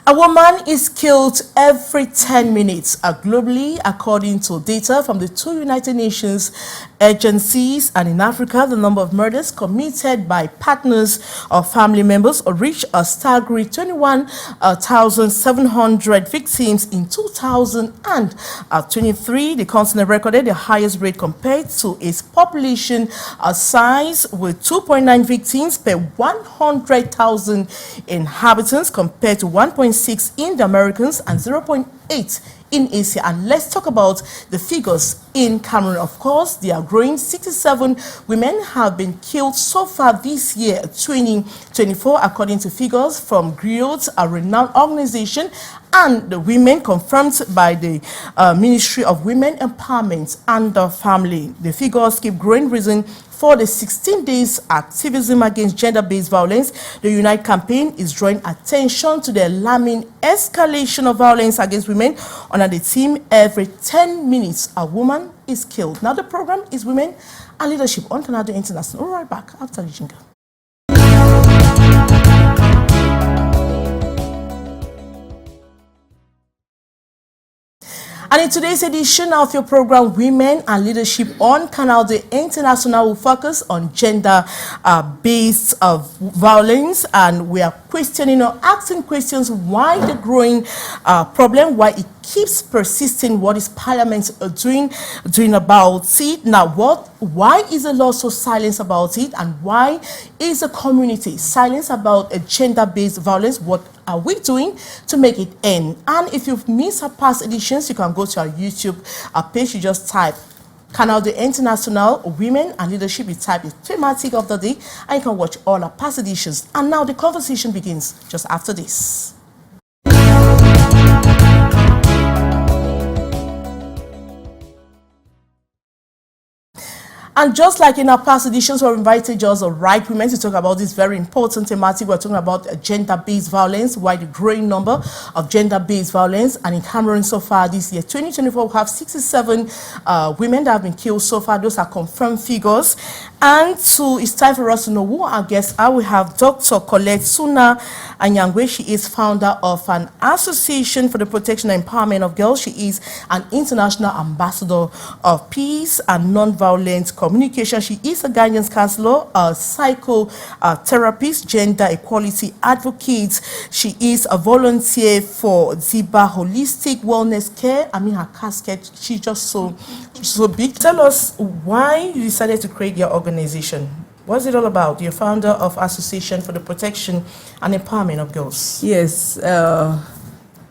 A woman is killed every 10 minutes globally, according to data from the two United Nations agencies. And in Africa, the number of murders committed by partners or family members reached a staggering 21,700 victims in 2023. The continent recorded the highest rate compared to its population size, with 2.9 victims per 100,000 inhabitants compared to 1.6 in the Americans and 0.8 in Asia. And let's talk about the figures in Cameroon. Of course, they are growing. 67 women have been killed so far this year, 2024, according to figures from Griot, a renowned organization, and the women confirmed by the Ministry of Women Empowerment and the Family. The figures keep growing. Reason for the 16 days activism against gender-based violence, the Unite campaign is drawing attention to the alarming escalation of violence against women. Under the theme, every 10 minutes a woman is killed. Now the program is Women and Leadership on Canal International. We'll be right back after the jingle. And in today's edition of your program, Women and Leadership on Canal International, will focus on gender-based violence. And we are questioning or asking questions why the growing problem, why it keeps persisting, what is Parliament doing about it. Now, why is the law so silent about it, and why is the community silent about a gender-based violence? What are we doing to make it end? And if you've missed our past editions, you can go to our YouTube page. You just type Canal International Women and Leadership. You type the thematic of the day, and you can watch all our past editions. And now the conversation begins just after this. And just like in our past editions, we've invited just the right women to talk about this very important thematic. We're talking about gender-based violence, why the growing number of gender-based violence. And in Cameroon so far this year, 2024, we have 67 women that have been killed so far. Those are confirmed figures. And it's time for us to know who our guests are. We have Dr. Colette Suna Anyangwe. She is founder of an association for the protection and empowerment of girls. She is an international ambassador of peace and non-violent communication. She is a guidance counselor, a psychotherapist, gender equality advocate. She is a volunteer for Ziba Holistic Wellness Care. I mean, her casket, she's just so big. Tell us why you decided to create your organization. What's it all about? You're founder of Association for the Protection and Empowerment of Girls. Yes,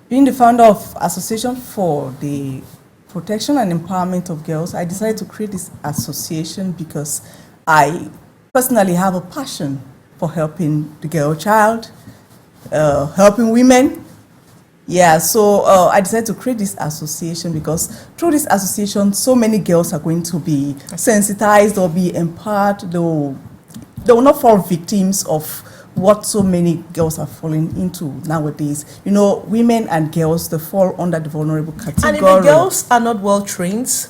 being the founder of Association for the Protection and Empowerment of Girls, I decided to create this association because I personally have a passion for helping the girl child, helping women. Yeah, so I decided to create this association because through this association, so many girls are going to be sensitized or be empowered. They will not fall victims of what so many girls are falling into nowadays. You know, women and girls, they fall under the vulnerable category. And if the girls are not well trained,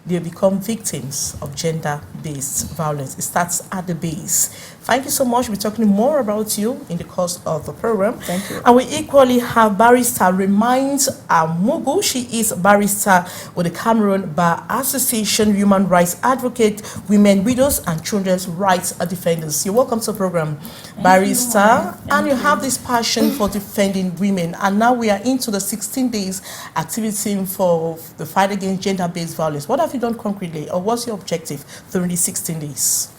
they become victims of gender-based violence. It starts at the base. Thank you so much. We're talking more about you in the course of the program. Thank you. And we equally have Barrister Reminds Amugu. She is a barrister with the Cameroon Bar Association, human rights advocate, women, widows, and children's rights defenders. You're welcome to the program, Barrister. And you have this passion for defending women. And now we are into the 16 days activity for the fight against gender-based violence. What have you done concretely, or what's your objective during these 16 days?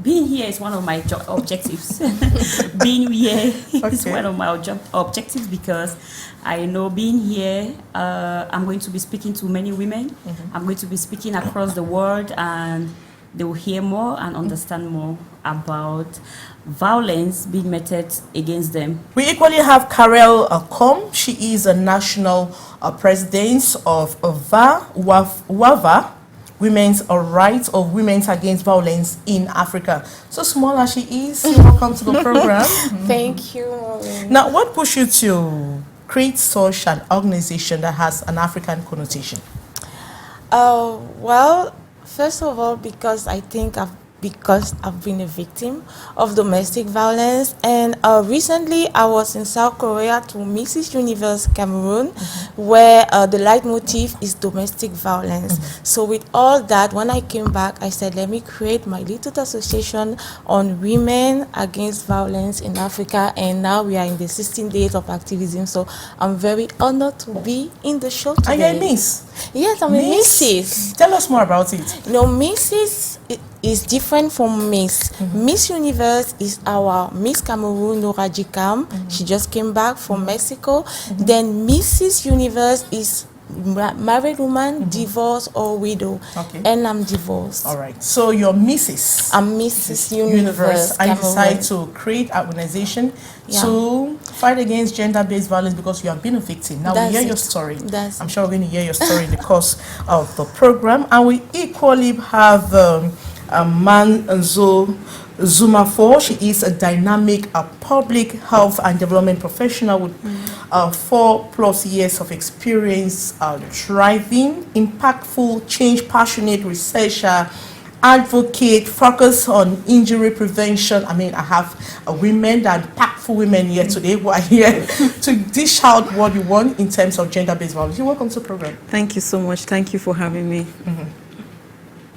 Being here is one of my objectives. Being here is one of my objectives because I know being here, I'm going to be speaking to many women. I'm going to be speaking across the world, and they will hear more and understand more about violence being meted against them. We equally have Karel Kom. She is a national president of WAVA, Women's Rights of Women Against Violence in Africa. So small as she is, welcome to the program. Thank you, Maureen. Now, what pushed you to create such an organization that has an African connotation? Well, first of all, because I think I've because I've been a victim of domestic violence. And recently I was in South Korea to Mrs. Universe Cameroon, where the leitmotif is domestic violence. So with all that, when I came back, I said, let me create my little association on women against violence in Africa. And now we are in the 16 days of activism. So I'm very honored to be in the show today. Are you a Miss? Yes, I'm a Mrs. Tell us more about it. No, Mrs. is different from Miss. Miss Universe is our Miss Cameroon, Nora Jikam. She just came back from Mexico. Then Mrs. Universe is married woman, divorced or widow. Okay. And I'm divorced. All right. So you're Mrs. I'm Mrs. Universe. And you decide to create an organization to fight against gender-based violence because you have been a victim. Now we hear your story. I'm sure we're going to hear your story in the course of the program. And we equally have Manzo Zuma4. She is a dynamic public health and development professional with 4+ years of experience driving impactful change, passionate researcher, advocate, focus on injury prevention. I mean, I have women, that impactful women here today who are here to dish out what we want in terms of gender-based violence. You're welcome to the program. Thank you so much. Thank you for having me.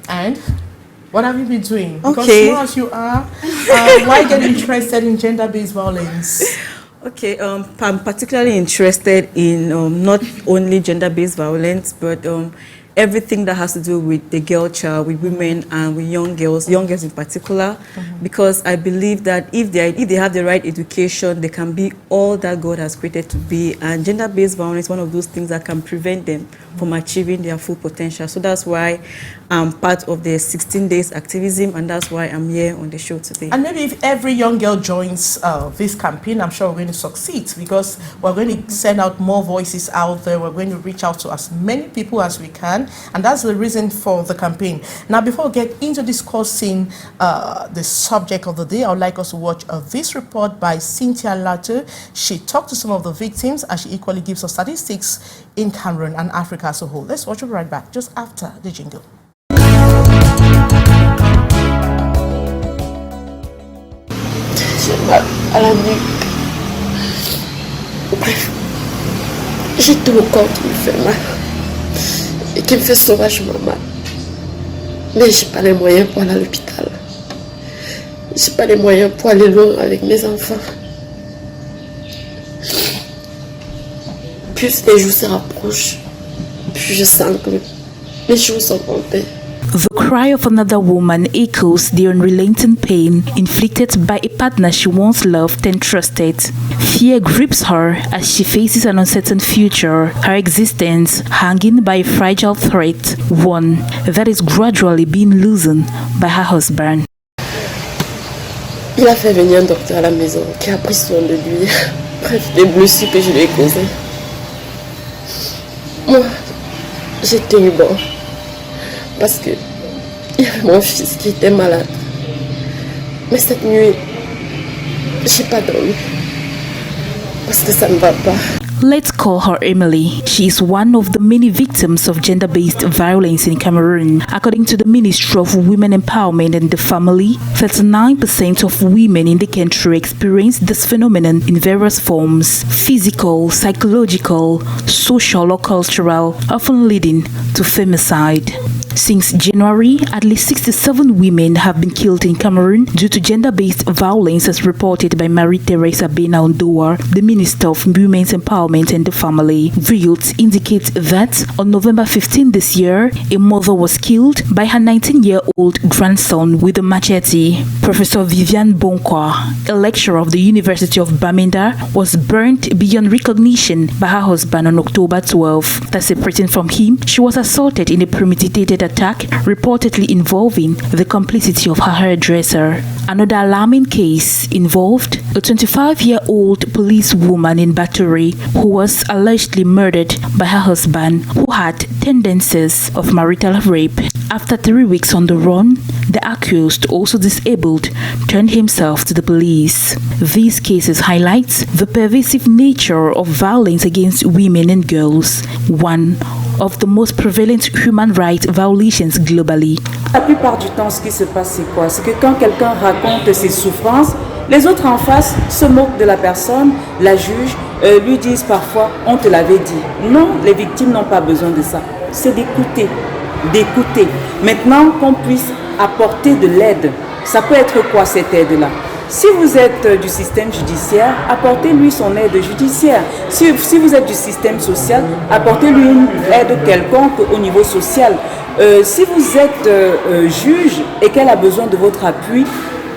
And what have you been doing? Because small as you are, why get interested in gender-based violence? Okay, I'm particularly interested in not only gender-based violence, but everything that has to do with the girl child, with women and with young girls in particular, because I believe that if they have the right education, they can be all that God has created to be, and gender-based violence is one of those things that can prevent them from achieving their full potential. So that's why I'm part of the 16 days activism, and that's why I'm here on the show today. And maybe if every young girl joins this campaign, I'm sure we're going to succeed, because we're going to send out more voices out there. We're going to reach out to as many people as we can, and that's the reason for the campaign. Now, before we get into discussing the subject of the day, I would like us to watch this report by Cynthia Latte. She talked to some of the victims, and she equally gives us statistics in Cameroon and Africa as a whole. Let's watch it right back just after the jingle. J'ai mal à la nuque. Bref, j'ai tout le corps qui me fait mal et qui me fait sauvagement mal. Mais j'ai pas les moyens pour aller à l'hôpital. J'ai pas les moyens pour aller loin avec mes enfants. Plus les jours se rapprochent, plus je sens que mes jours sont comptés. The cry of another woman echoes the unrelenting pain inflicted by a partner she once loved and trusted. Fear grips her as she faces an uncertain future, her existence hanging by a fragile thread, one that is gradually being loosened by her husband. Il a fait venir un docteur à la maison qui a pris soin de lui. Bref, les blessures que je lui ai causées. Moi, j'ai tenu bon. Parce que il y avait mon fils qui était malade. Mais cette nuit, j'ai pas dormi. Parce que ça ne va pas. Let's call her Emily. She is one of the many victims of gender-based violence in Cameroon. According to the Ministry of Women Empowerment and the Family, 39% of women in the country experience this phenomenon in various forms: physical, psychological, social or cultural, often leading to femicide. Since January, at least 67 women have been killed in Cameroon due to gender-based violence, as reported by Marie-Theresa Bena-Ondoa, the Minister of Women's Empowerment and the Family. Results indicate that on November 15 this year, a mother was killed by her 19-year-old grandson with a machete. Professor Viviane Bonkwa, a lecturer of the University of Bamenda, was burnt beyond recognition by her husband on October 12. Thus, separating from him, she was assaulted in a premeditated attack, reportedly involving the complicity of her hairdresser. Another alarming case involved a 25-year-old policewoman in Baturi who was allegedly murdered by her husband, who had tendencies of marital rape. After 3 weeks on the run, the accused, also disabled, turned himself to the police. These cases highlight the pervasive nature of violence against women and girls, one of the most prevalent human rights violations globally. La plupart du temps, ce qui se passe, c'est quoi? C'est que quand quelqu'un raconte ses souffrances, les autres en face se moquent de la personne, la jugent, lui disent parfois « on te l'avait dit ». Non, les victimes n'ont pas besoin de ça. C'est d'écouter, d'écouter. Maintenant, qu'on puisse apporter de l'aide. Ça peut être quoi cette aide-là? Si vous êtes du système judiciaire, apportez-lui son aide judiciaire. Si vous êtes du système social, apportez-lui une aide quelconque au niveau social. Si vous êtes juge et qu'elle a besoin de votre appui,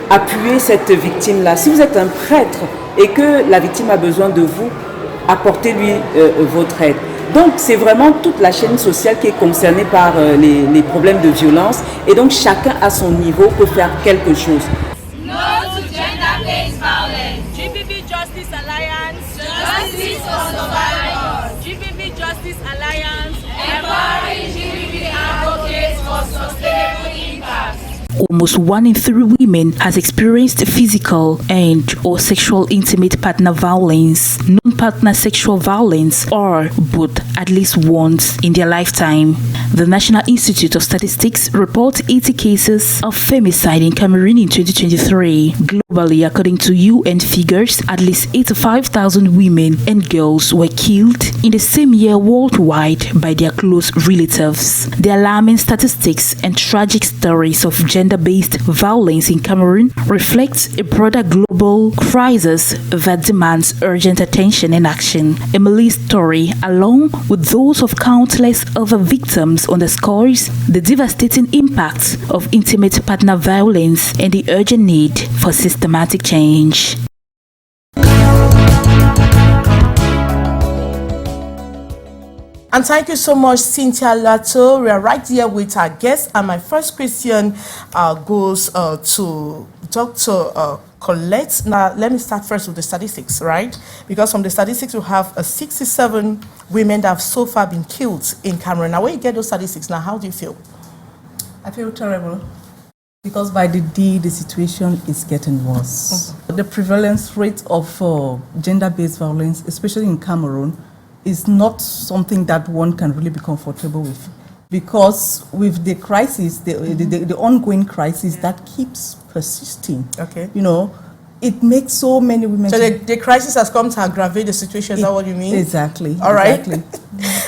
appuyez cette victime-là. Si vous êtes un prêtre et que la victime a besoin de vous, apportez-lui votre aide. Donc, c'est vraiment toute la chaîne sociale qui est concernée par les problèmes de violence. Et donc, chacun à son niveau peut faire quelque chose. No to gender-based violence. GBV Justice Alliance. Justice for survivors. GBV Justice Alliance. Empowering GBV advocates for sustainable impact. Almost 1 in 3 women has experienced physical and or sexual intimate partner violence, non-partner sexual violence, or both at least once in their lifetime. The National Institute of Statistics reports 80 cases of femicide in Cameroon in 2023. Globally, according to UN figures, at least 85,000 women and girls were killed in the same year worldwide by their close relatives. The alarming statistics and tragic stories of gender-based violence in Cameroon reflects a broader global crisis that demands urgent attention and action. Emily's story, along with those of countless other victims, underscores the devastating impact of intimate partner violence and the urgent need for systematic change. And thank you so much, Cynthia Lato. We are right here with our guest. And my first question goes to Dr. Colette. Now, let me start first with the statistics, right? Because from the statistics, we have 67 women that have so far been killed in Cameroon. Now, when you get those statistics, now, how do you feel? I feel terrible because by the day, the situation is getting worse. The prevalence rate of gender-based violence, especially in Cameroon, is not something that one can really be comfortable with, because with the crisis, the ongoing crisis that keeps persisting, you know, it makes so many women... So the crisis has come to aggravate the situation, is that what you mean? Exactly. All right. Exactly.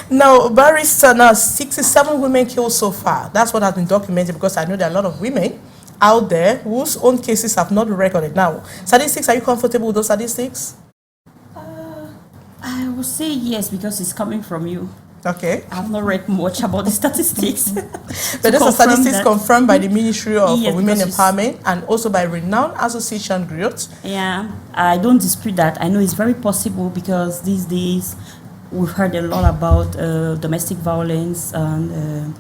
Now, Barrister, now 67 women killed so far. That's what has been documented, because I know there are a lot of women out there whose own cases have not been recorded. Now, statistics, are you comfortable with those statistics? I would say yes, because it's coming from you. Okay. I've not read much about the statistics. But those are statistics confirmed by the Ministry of Yes, Women because Empowerment and also by renowned association groups. Yeah, I don't dispute that. I know it's very possible, because these days we've heard a lot about domestic violence and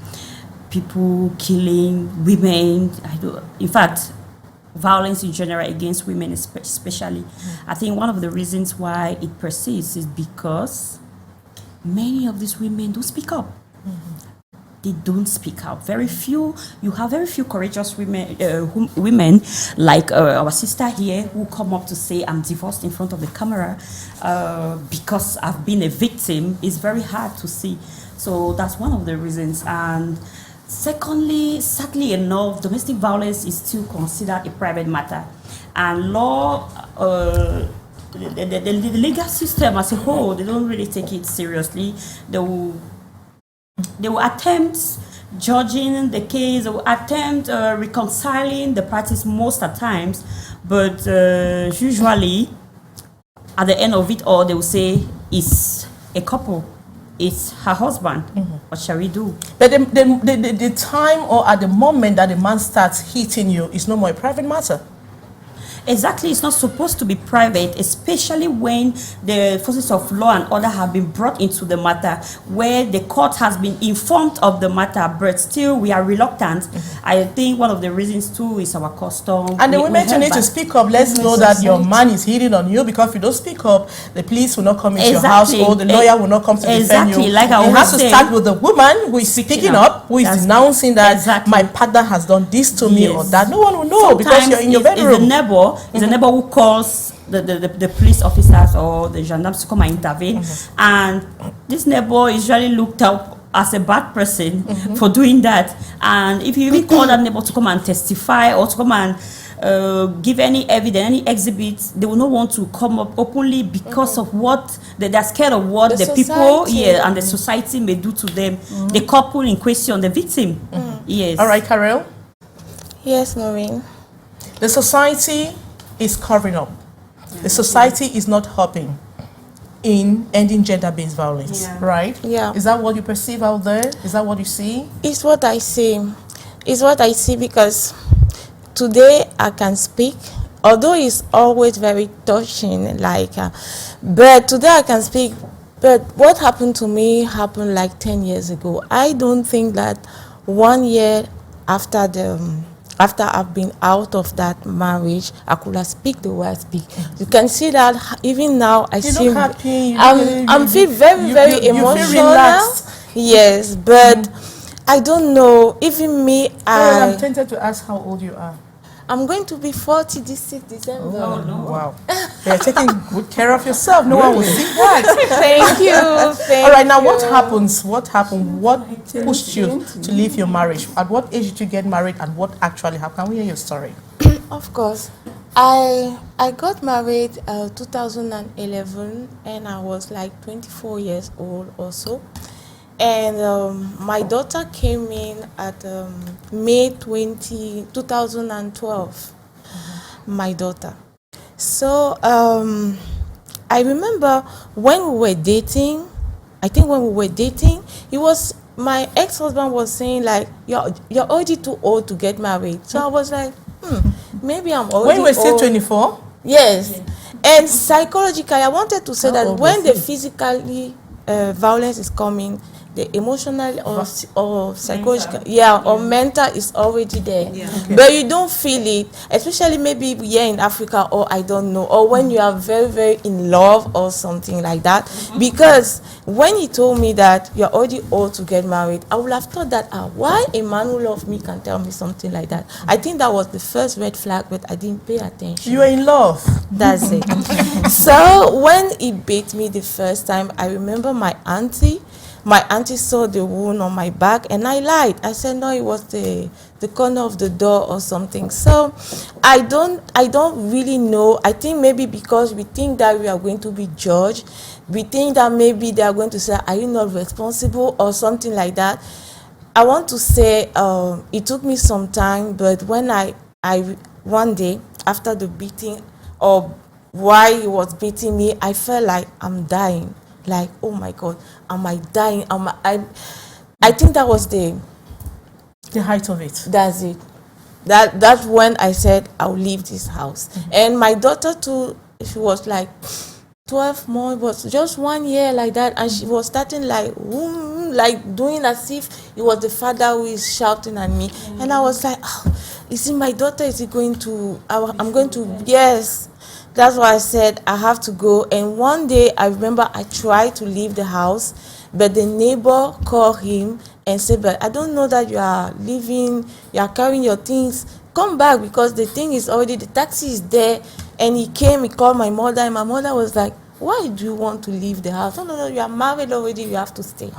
people killing women. In fact, violence in general against women especially. I think one of the reasons why it persists is because many of these women don't speak up. They don't speak out. You have very few courageous women, women like our sister here, who come up to say, I'm divorced in front of the camera because I've been a victim. It's very hard to see. So that's one of the reasons. And secondly, sadly enough, domestic violence is still considered a private matter. And law, the legal system as a whole, they don't really take it seriously. They will attempt judging the case, they will attempt reconciling the parties most at times, but usually at the end of it all, they will say it's a couple. It's her husband. What shall we do? But the time or at the moment that the man starts hitting you is no more a private matter. Exactly, it's not supposed to be private, especially when the forces of law and order have been brought into the matter, where the court has been informed of the matter, but still we are reluctant. I think one of the reasons too is our custom. And the women need to speak up. Let's know that your man is hitting on you, because if you don't speak up, the police will not come into your household, the lawyer will not come to defend you. Like you have to start with the woman who is speaking up, who is denouncing that my partner has done this to me or that. No one will know. Sometimes because you're in your bedroom. It's a neighbor who calls the police officers or the gendarmes to come and intervene, and this neighbor usually looked up as a bad person for doing that. And if you even call that neighbor to come and testify or to come and give any evidence, any exhibits, they will not want to come up openly because of what they're scared of what the people and the society may do to them. The couple in question, the victim. Yes. All right, Carol. Yes, Maureen. The society is covering up. The society is not helping in ending gender-based violence, right? Yeah. Is that what you perceive out there? Is that what you see? It's what I see. It's what I see because today I can speak, although it's always very touching, but today I can speak. But what happened to me happened like 10 years ago. I don't think that 1 year after I've been out of that marriage, I could have speak the way I speak. You can see that even now I feel happy. I'm feel very emotional. You feel relaxed. Yes, but I don't know. Even me, I'm tempted to ask how old you are. I'm going to be 40 this December. Oh, no. Wow. You're taking good care of yourself. No one will see that. Thank you. All right, now what happens? What happened? What pushed you to leave your marriage? At what age did you get married and what actually happened? Can we hear your story? Of course. I got married 2011 and I was like 24 years old or so. And my daughter came in at May 2012, my daughter. So I remember when we were dating, it was, my ex-husband was saying like, you're already too old to get married. So I was like, maybe I'm already When you were still old. 24? Yes. And psychologically, I wanted to say that when the physically violence is coming, the emotional or psychological, or mental is already there. But you don't feel it, especially maybe here in Africa, or I don't know, or when you are very, very in love or something like that. Because when he told me that you're already old to get married, I would have thought that, why a man who loves me can tell me something like that? I think that was the first red flag, but I didn't pay attention. You were in love. That's it. So when he beat me the first time, I remember my auntie saw the wound on my back and I lied. I said, no, it was the corner of the door or something. So I don't really know. I think maybe because we think that we are going to be judged, we think that maybe they are going to say, are you not responsible or something like that. I want to say it took me some time, but when I one day after the beating or while he was beating me, I felt like I'm dying. Like, oh my God, am I dying? I think that was the height of it. That's it. That's when I said I'll leave this house. And my daughter too, she was like 12 months, was just 1 year like that, and she was starting like doing as if it was the father who is shouting at me. And I was like, is it my daughter? Is it going to? I'm going to. Yes. That's why I said I have to go. And one day I remember I tried to leave the house, but the neighbor called him and said, but I don't know that you are leaving, you are carrying your things. Come back because the thing is already, the taxi is there. And he came, he called my mother, and my mother was like, why do you want to leave the house? No, you are married already, you have to stay.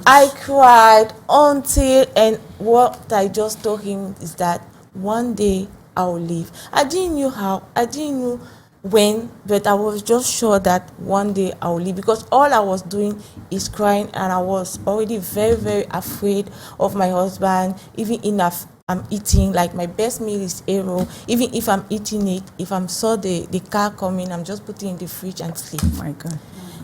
I cried until, and what I just told him is that one day I will leave. I didn't know how, I didn't know when, but I was just sure that one day I will leave because all I was doing is crying and I was already very, very afraid of my husband. Even enough, I'm eating, like my best meal is arrow. Even if I'm eating it, if I saw the car coming, I'm just putting it in the fridge and sleep. Oh my God.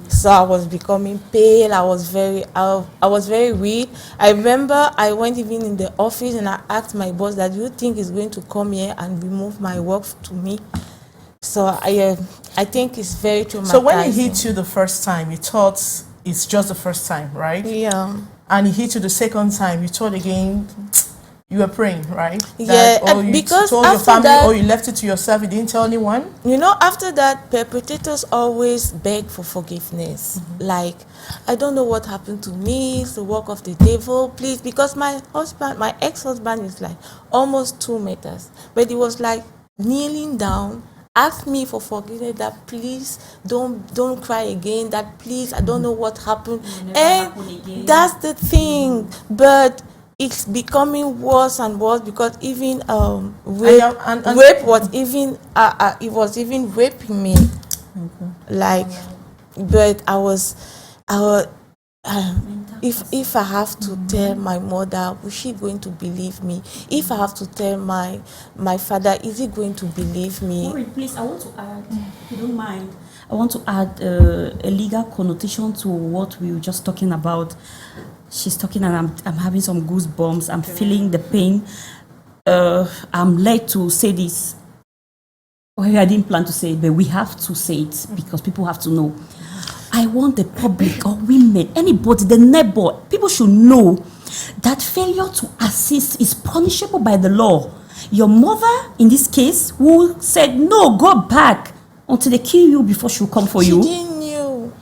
So I was becoming pale. I was very weak. I remember I went even in the office and I asked my boss that, do you think he's going to come here and remove my work to me? So I think it's very traumatizing. So when he hit you the first time, you thought it's just the first time, right? Yeah. And he hit you the second time, you thought again, you were praying, right? Yeah, because told your family, or you left it to yourself, you didn't tell anyone? You know, after that, perpetrators always beg for forgiveness. Like, I don't know what happened to me, it's the work of the devil, please. Because my ex-husband is like almost 2 meters. But he was like kneeling down asked me for forgiveness, that please don't cry again, that please, I don't know what happened. And that's the thing. But it's becoming worse and worse, because even rape was even it was even raping me. Like, but if I have to tell my mother, is she going to believe me? If I have to tell my father, is he going to believe me? Maureen, please, I want to add, if you don't mind, I want to add a legal connotation to what we were just talking about. She's talking and I'm having some goosebumps. I'm feeling the pain. I'm led to say this. Well, I didn't plan to say it, but we have to say it because people have to know. I want the public or women, anybody, the neighbor, people should know that failure to assist is punishable by the law. Your mother, in this case, who said, no, go back until they kill you before she'll come for you. She didn't know.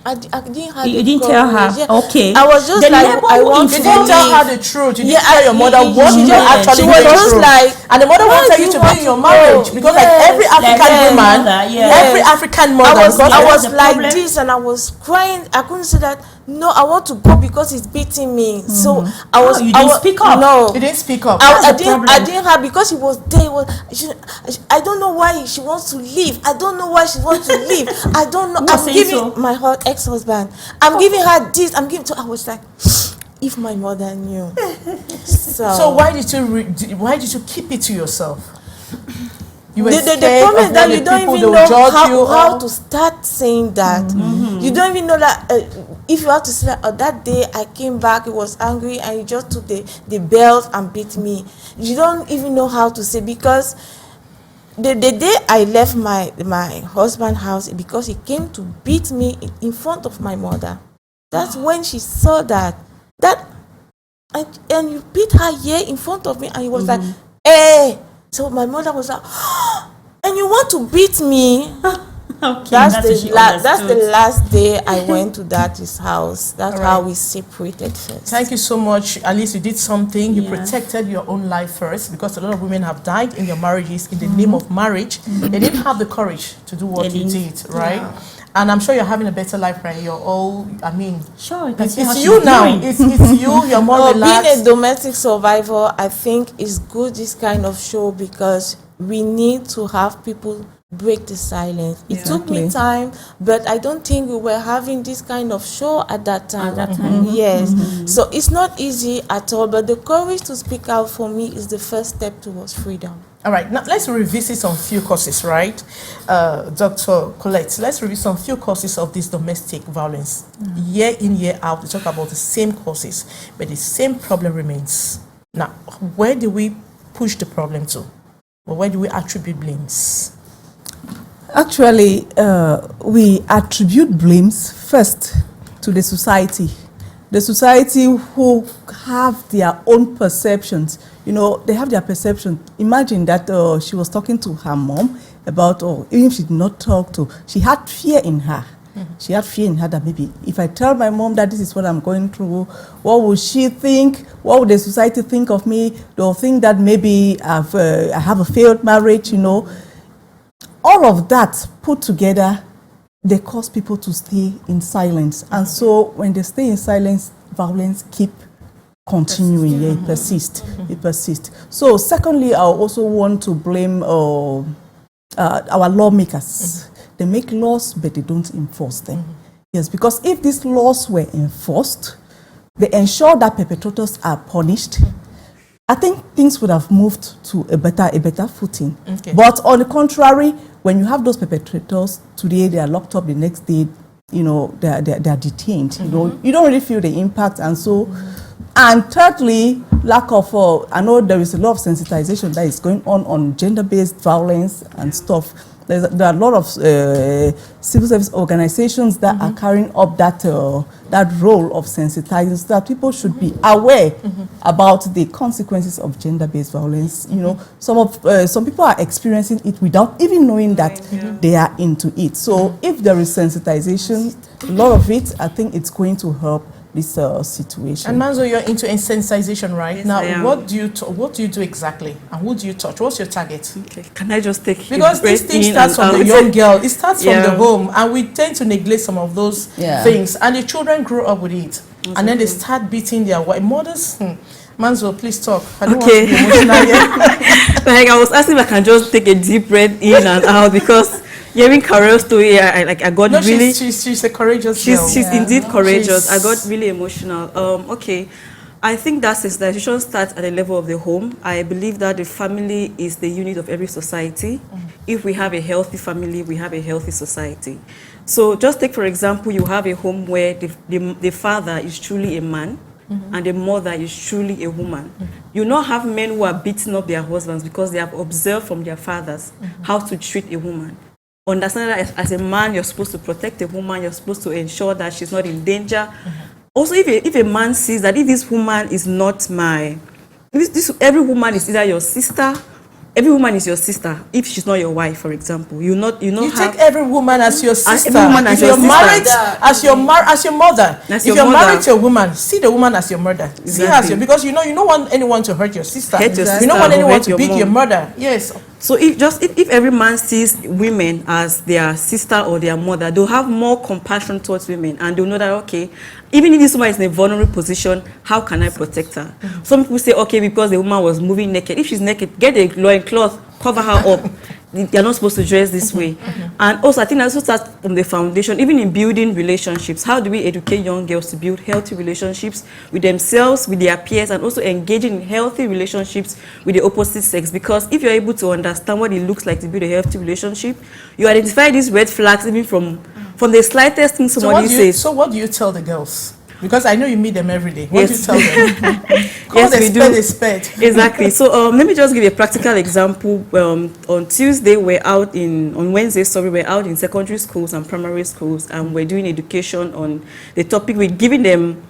I didn't have You didn't tell her? Yeah. Okay. I was just The like, neighbor I who want You to didn't tell her leave. the truth. You Yeah, didn't tell your mother what she you did. actually She was went just through. like, And the mother why wanted do you you to want be in your to marriage go? because Yes. like every African Like woman, mother, yes. every African mother, I was because the like problem. this, and I was crying. I couldn't say that. No, I want to go because it's beating me. So I was. you didn't speak up. No, you didn't speak up. I the didn't. problem. I didn't have, because he was there. I don't know why she wants to leave. I don't know why she wants to leave. I don't know. Who was I'm saying giving so? my ex-husband. I'm giving her this. I'm giving. I was like, if my mother knew. So why did you keep it to yourself? You were The scared problem of is that what you the don't people, even they will know judge you how or- to start saying that. You don't even know that if you have to say that, that day I came back, he was angry and he just took the belt and beat me. You don't even know how to say, because the day I left my husband's house, because he came to beat me in front of my mother. That's when she saw that and you beat her here in front of me, and he was like, hey. So my mother was like, and you want to beat me? Okay, That's what the she that's the understood. last day I went to Daddy's house. That's All how right. we separated first. Thank you so much. At least you did something. You Yeah. protected your own life first, because a lot of women have died in their marriages in the name of marriage. They didn't have the courage to do what They you didn't. did, right? And I'm sure you're having a better life right. You're all, I mean, Sure, you can it's see how she's you now. doing. It's you. You're more Being relaxed. a domestic survivor, I think is good, this kind of show, because we need to have people break the silence. It took me time, but I don't think we were having this kind of show at that time. Yes. So it's not easy at all, but the courage to speak out for me is the first step towards freedom. All right, now let's revisit some few causes, right? Dr. Colette, let's review some few causes of this domestic violence. Year in, year out, we talk about the same causes, but the same problem remains. Now, where do we push the problem to? Or where do we attribute blames? Actually, we attribute blames first to the society. The society who have their own perceptions. You know, they have their perception. Imagine that she was talking to her mom about, even if she did not talk to, she had fear in her. She had fear in her that maybe if I tell my mom that this is what I'm going through, what would she think? What would the society think of me? They'll think that maybe I have a failed marriage, you know. All of that put together, they cause people to stay in silence. And so when they stay in silence, violence keep continuing. It persists. It persists. So secondly, I also want to blame our lawmakers. They make laws, but they don't enforce them. Yes, because if these laws were enforced, they ensure that perpetrators are punished. I think things would have moved to a better footing. Okay. But on the contrary, when you have those perpetrators, today they are locked up, the next day, you know, they are detained. You know, you don't really feel the impact, and so. And thirdly, lack of, I know there is a lot of sensitization that is going on gender-based violence and stuff. There are a lot of civil service organizations that are carrying up that role of sensitizing, so that people should be aware about the consequences of gender-based violence. You know, some people are experiencing it without even knowing that they are into it. So if there is sensitization, a lot of it, I think it's going to help this situation. And Manzo, you're into sensitization, right? Yes, Now, I am. what do you do exactly? And who do you touch? What's your target? Okay. Can I just take Because this thing starts from the young girl. It starts from the home, and we tend to neglect some of those things. And the children grow up with it, and then they start beating their mothers. Manzo, please talk. I don't want to be emotional yet. Like I was asking if I can just take a deep breath in and out, because hearing Carol's story, I got really. She's a courageous girl. She's indeed courageous. I got really emotional. Okay, I think that sensitization starts at the level of the home. I believe that the family is the unit of every society. If we have a healthy family, we have a healthy society. So just take, for example, you have a home where the father is truly a man, and the mother is truly a woman. You not have men who are beating up their husbands because they have observed from their fathers how to treat a woman. Understand that as a man, you're supposed to protect a woman, you're supposed to ensure that she's not in danger. Also, if a man sees that if this woman is not every woman is either your sister. Every woman is your sister. If she's not your wife, for example, you take every woman as your sister. Every woman as if your you're married, as your mother. As if your you're mother. married to a woman, see the woman as your mother. Exactly. See her as because you don't want anyone to hurt your sister. Hurt your sister You don't want or anyone hurt to your beat mom. your mother. Yes. So if every man sees women as their sister or their mother, they'll have more compassion towards women, and they'll know that, okay, even if this woman is in a vulnerable position, how can I protect her? Some people say, okay, because the woman was moving naked. If she's naked, get a loincloth, cover her up. They're not supposed to dress this way. And also, I think that also starts from the foundation, even in building relationships. How do we educate young girls to build healthy relationships with themselves, with their peers, and also engaging in healthy relationships with the opposite sex? Because if you're able to understand what it looks like to build a healthy relationship, you identify these red flags even from the slightest thing somebody says. So what do you tell the girls? Because I know you meet them every day. What do you tell them? Yes, we do. Exactly. So let me just give you a practical example. On Tuesday, on Wednesday, we're out in secondary schools and primary schools, and we're doing education on the topic. We're giving them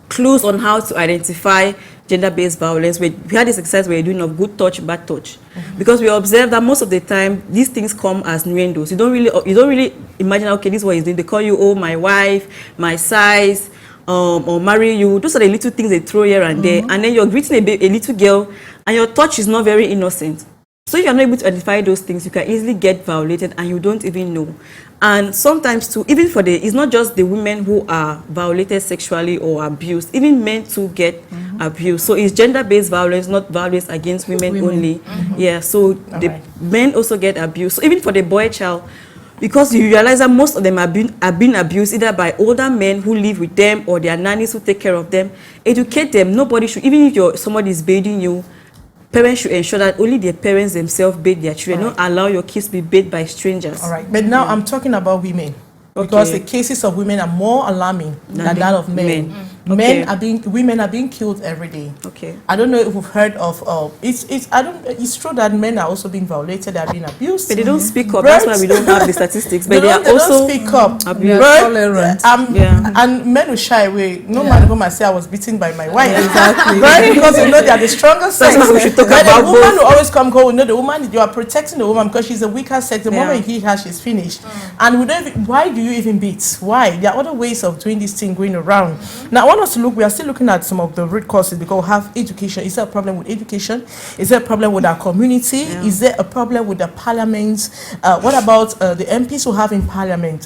clues on how to identify gender-based violence. We had this exercise we're doing of good touch, bad touch, because we observe that most of the time these things come as nuendos. You don't really imagine, okay, this is what he's doing. They call you, oh, my wife, my size, or marry you. Those are the little things they throw here and there, and then you're greeting a little girl, and your touch is not very innocent. So if you're not able to identify those things, you can easily get violated, and you don't even know. And sometimes too, even it's not just the women who are violated sexually or abused, even men too get abused. So it's gender-based violence, not violence against women only. Yeah, so men also get abused. So even for the boy child, because you realize that most of them have been abused either by older men who live with them or their nannies who take care of them. Educate them. Nobody should, even if somebody is bathing you, parents should ensure that only their parents themselves bathe their children. Not allow your kids to be bathed by strangers. All right. But now I'm talking about women. Because the cases of women are more alarming than that of men. Women are being killed every day. Okay. I don't know if you've heard of it's true that men are also being violated, they are being abused. But they don't speak up. That's why we don't have the statistics. But they don't speak up. Tolerant. And men will shy away. No man come and say I was beaten by my wife. Exactly. Right? Because you know they are the stronger sex. That's why we should talk about the woman will always come go, no, the woman, you are protecting the woman because she's a weaker sex. The moment he has, she's finished. And we don't why do you even beat? Why? There are other ways of doing this thing going around. Now I want us to look, we are still looking at some of the root causes because we have education. Is there a problem with education? Is there a problem with our community? Is there a problem with the parliament? What about the MPs who have in parliament?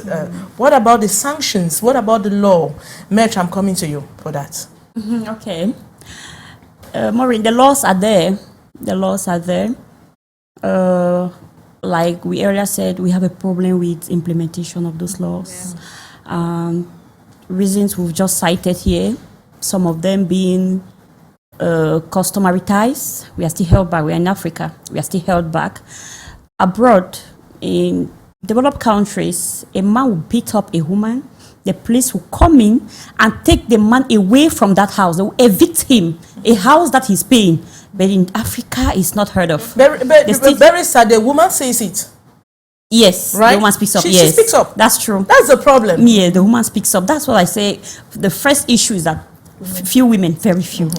What about the sanctions? What about the law? Merch, I'm coming to you for that. Okay. Maureen, the laws are there. The laws are there. Like we earlier said, we have a problem with implementation of those laws. Reasons we've just cited here, some of them being customary ties. We are still held back. We are in Africa. We are still held back. Abroad, in developed countries, a man will beat up a woman. The police will come in and take the man away from that house. They will evict him, a house that he's paying. But in Africa, it's not heard of. Very sad. The woman says it. Yes, right? The woman speaks up. She Yes, speaks up. That's true. That's the problem. Yeah, the woman speaks up. That's what I say. The first issue is that few women, very few.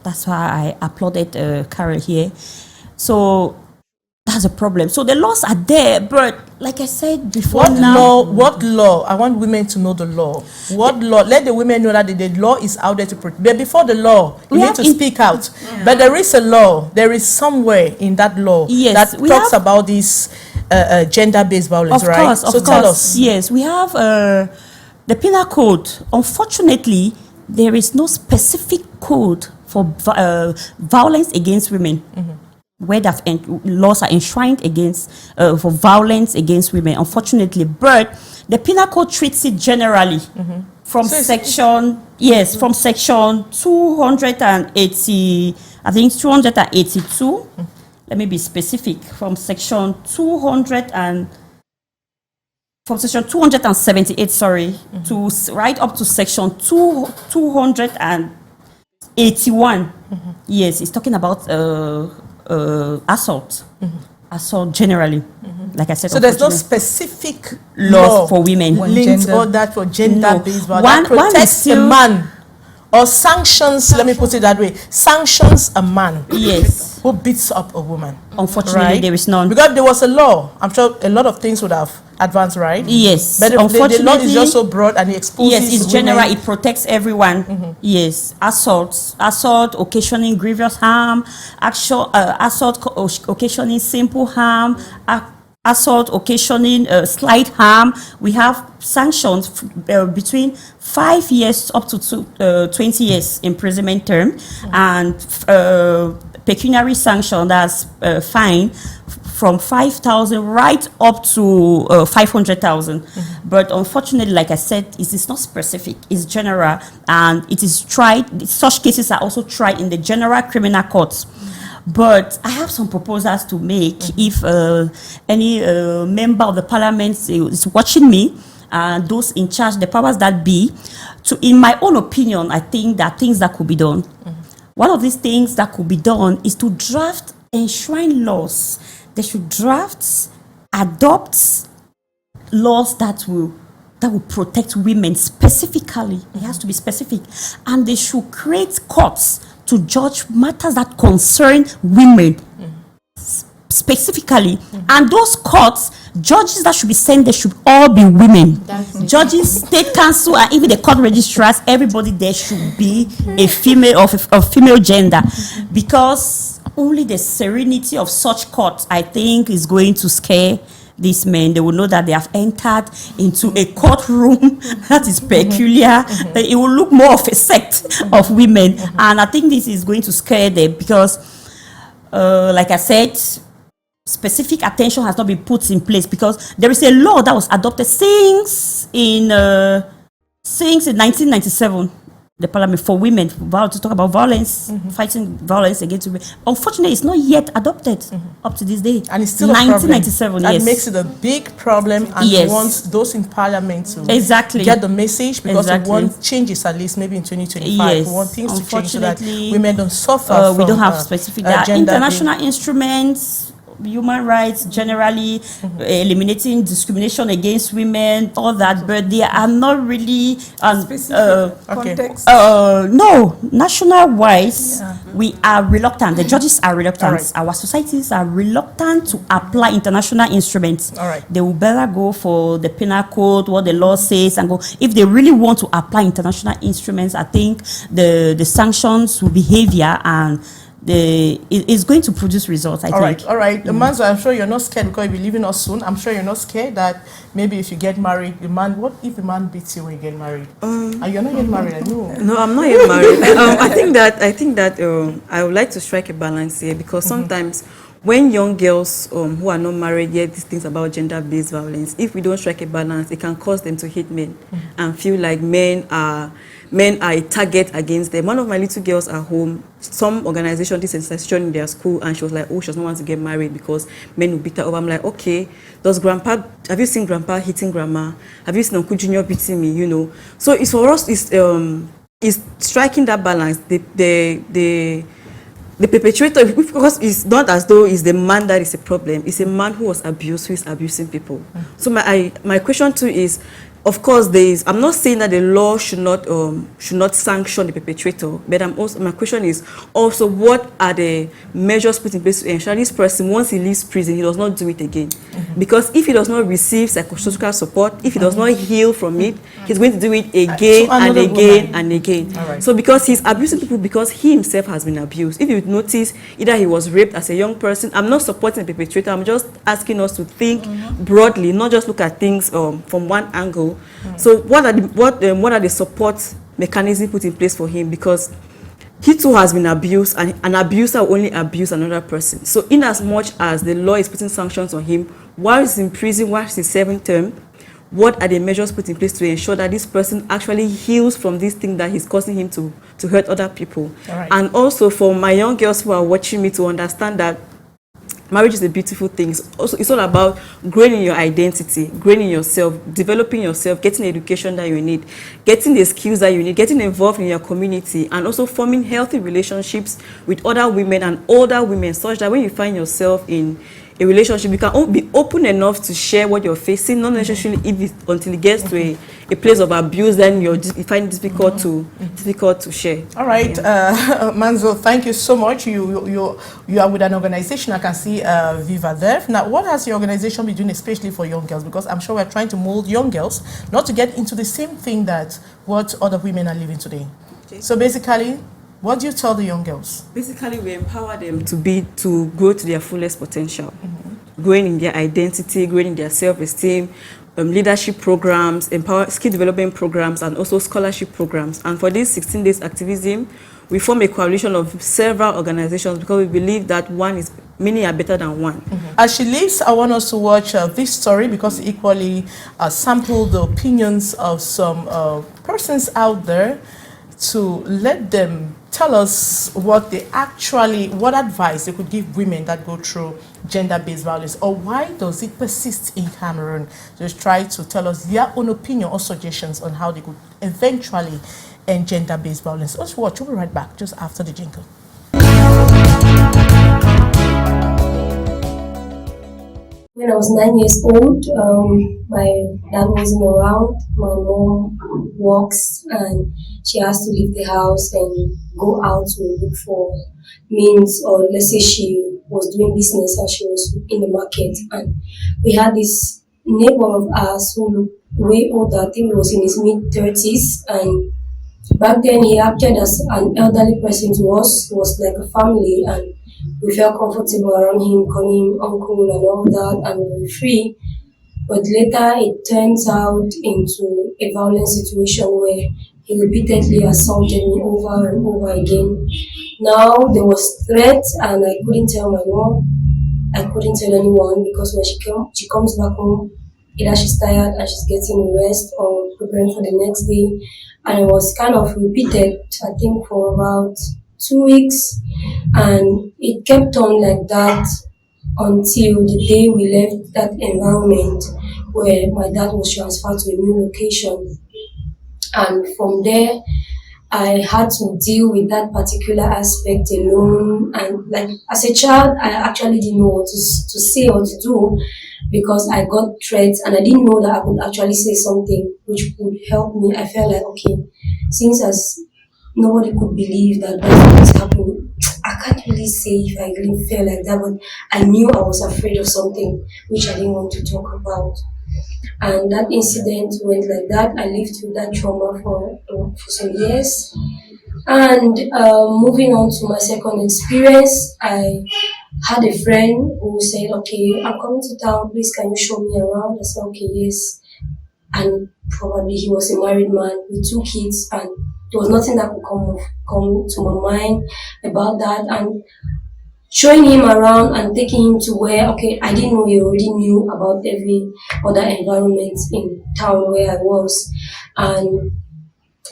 That's why I applauded Carol here. So That's a problem. So the laws are there, but like I said before, What law? I want women to know the law. What law? Let the women know that the law is out there to protect. But before the law, you need to speak out. Yeah. But there is a law. There is somewhere in that law that talks about this gender-based violence, right? Of course. Tell us. Yes, we have the penal code. Unfortunately, there is no specific code for violence against women. Where the laws are enshrined against for violence against women, unfortunately, but the penal code treats it generally from section 280, I think 282. Let me be specific. From section 278, sorry, to right up to section 281. Yes, it's talking about assault generally, like I said. So there's no specific law for women linked or that for gender-based violence that protects a man or sanctions. Let me put it that way: sanctions a man. Yes. Who beats up a woman. Unfortunately, there is none. Because there was a law. I'm sure a lot of things would have advanced, right? Yes. But unfortunately, the law is just so broad and it exposes. Yes, it's general. It protects everyone. Yes. Assault occasioning grievous harm, assault occasioning simple harm, assault occasioning slight harm. We have sanctions between 5 years up to 20 years imprisonment term, and pecuniary sanction, that's fine from 5,000 right up to 500,000. But unfortunately, like I said, it is not specific. It's general, and it is tried. Such cases are also tried in the general criminal courts. But I have some proposals to make if any member of the parliament is watching me, and those in charge, the powers that be. In my own opinion, I think there are things that could be done. One of these things that could be done is to draft enshrine laws. They should adopt laws that will protect women specifically. It has to be specific. And they should create courts to judge matters that concern women specifically. And those courts, judges that should be sent, they should all be women. Judges, state council, and even the court registrars, everybody there should be a female of female gender, because only the serenity of such courts, I think, is going to scare these men. They will know that they have entered into a courtroom that is peculiar. It will look more of a sect of women, and I think this is going to scare them because, like I said, specific attention has not been put in place, because there is a law that was adopted since in 1997, the parliament, for women, to talk about violence, fighting violence against women. Unfortunately, it's not yet adopted up to this day. And it's still 1997, that makes it a big problem, and we want those in parliament to get the message, because we want changes, at least maybe in 2025. We want things to change so that women don't suffer we don't have specific international instruments, human rights generally, eliminating discrimination against women, all that, but they are not really context. No, national wise, we are reluctant. The judges are reluctant. Our societies are reluctant to apply international instruments. They will better go for the penal code, what the law says, and go. If they really want to apply international instruments, I think the sanctions will be heavier, and it's going to produce results, I think. All right. The man, I'm sure you're not scared, because you'll be leaving us soon. I'm sure you're not scared that maybe if you get married, what if the man beats you when you get married? And you're not yet married, I know. No, I'm not yet married. I think that I would like to strike a balance here, because sometimes when young girls who are not married hear these things about gender-based violence, if we don't strike a balance, it can cause them to hate men and feel like men are a target against them. One of my little girls at home, some organization did a session in their school, and she was like, she does not want to get married because men will beat her over. I'm like, okay, have you seen grandpa hitting grandma? Have you seen Uncle Junior beating me, So it's for us, it's striking that balance. The perpetrator, because it's not as though it's the man that is a problem. It's a man who was abused, who is abusing people. So my question too is, of course, I'm not saying that the law should not sanction the perpetrator, but my question is also, what are the measures put in place to ensure this person, once he leaves prison, he does not do it again? Because if he does not receive psychosocial support, if he does not heal from it, he's going to do it again and again and again. Right. So because he's abusing people because he himself has been abused. If you notice, either he was raped as a young person, I'm not supporting the perpetrator, I'm just asking us to think broadly, not just look at things from one angle. So what are the support mechanisms put in place for him? Because he too has been abused, and an abuser will only abuse another person. So in as much as the law is putting sanctions on him, while he's in prison, while he's serving term, what are the measures put in place to ensure that this person actually heals from this thing that is causing him to hurt other people? Right. And also for my young girls who are watching me to understand that marriage is a beautiful thing. Also, it's all about growing in your identity, growing in yourself, developing yourself, getting the education that you need, getting the skills that you need, getting involved in your community, and also forming healthy relationships with other women and older women, such that when you find yourself in a relationship, you can be open enough to share what you're facing, not necessarily until it gets to a place of abuse, then you find it difficult to share. All right, Manzo, thank you so much. You are with an organization. I can see Viva there. Now, what has your organization been doing, especially for young girls? Because I'm sure we're trying to mold young girls not to get into the same thing that what other women are living today. Okay. So basically, what do you tell the young girls? Basically, we empower them to grow to their fullest potential, growing in their identity, growing in their self-esteem, leadership programs, skill development programs, and also scholarship programs. And for this 16 days activism, we form a coalition of several organizations because we believe that many are better than one. As she leaves, I want us to watch this story because it equally sampled the opinions of some persons out there to let them tell us what advice they could give women that go through gender-based violence, or why does it persist in Cameroon. Just try to tell us their own opinion or suggestions on how they could eventually end gender-based violence. Let's watch. We'll be right back just after the jingle. When I was 9 years old, my dad wasn't around. My mom works and she has to leave the house and go out to look for means, or let's say she was doing business and she was in the market. And we had this neighbor of ours who looked way older. I think he was in his mid-30s. And back then he acted as an elderly person to us. It was like a family, and we felt comfortable around him, calling him uncle and all that, and we were free. But later it turns out into a violent situation where he repeatedly assaulted me over and over again. Now there was threat, and I couldn't tell my mom. I couldn't tell anyone, because when she comes back home, either she's tired and she's getting rest or preparing for the next day. And it was kind of repeated, I think, for about 2 weeks. And it kept on like that until the day we left that environment where my dad was transferred to a new location. And from there, I had to deal with that particular aspect alone. And like as a child, I actually didn't know what to say or to do, because I got threats and I didn't know that I could actually say something which would help me. I felt like, okay, since as nobody could believe that that's what's happening, I can't really say if I really felt like that, but I knew I was afraid of something which I didn't want to talk about. And that incident went like that. I lived with that trauma for some years. And moving on to my second experience, I had a friend who said, okay, I'm coming to town, please can you show me around? I said, okay, yes. And probably he was a married man with 2 kids, and there was nothing that could come to my mind about that. And showing him around and taking him to where, okay, I didn't know he already knew about every other environment in town where I was. And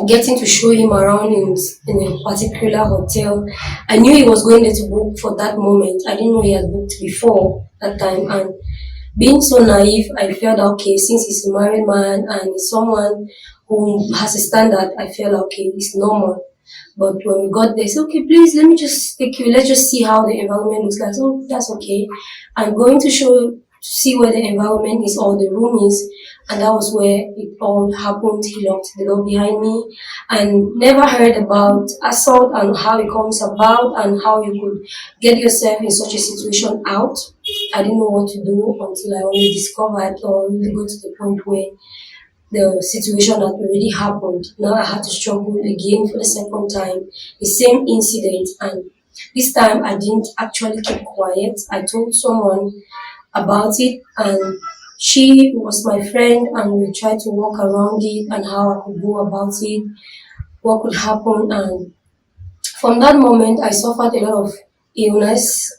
getting to show him around in a particular hotel. I knew he was going there to book for that moment. I didn't know he had booked before that time. And being so naive, I felt okay, since he's a married man and he's someone who has a standard, I felt okay, it's normal. But when we got there, he said, okay, please, let me just take you, let's just see how the environment looks like. So that's okay. I'm going to show see where the environment is or the room is, and that was where it all happened. He locked the door behind me and never heard about assault and how it comes about and how you could get yourself in such a situation out. I didn't know what to do until I only discovered or really got to the point where the situation had already happened. Now I had to struggle again for the second time, the same incident, and this time I didn't actually keep quiet. I told someone about it, and she was my friend, and we tried to walk around it and how I could go about it, what could happen. And from that moment I suffered a lot of illness.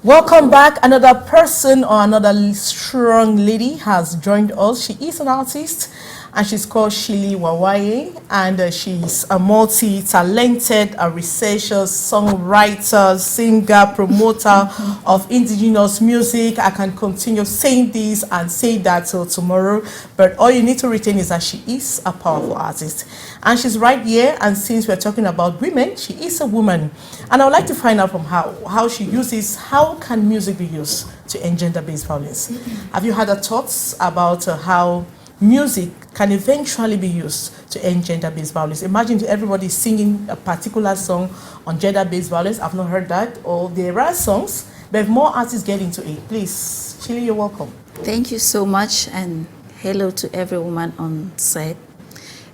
Welcome back. Another person or another strong lady has joined us. She is an artist and she's called Shili Wawaye, and she's a multi-talented researcher, songwriter, singer, promoter of indigenous music. I can continue saying this and say that till tomorrow, but all you need to retain is that she is a powerful artist. And she's right here, and since we're talking about women, she is a woman. And I would like to find out from her how she uses, how can music be used to end gender-based violence? Have you had thoughts about how music can eventually be used to end gender-based violence? Imagine everybody singing a particular song on gender-based violence. I've not heard that. Or there are songs, but if more artists get into it, please, Shili, you're welcome. Thank you so much, and hello to every woman on set.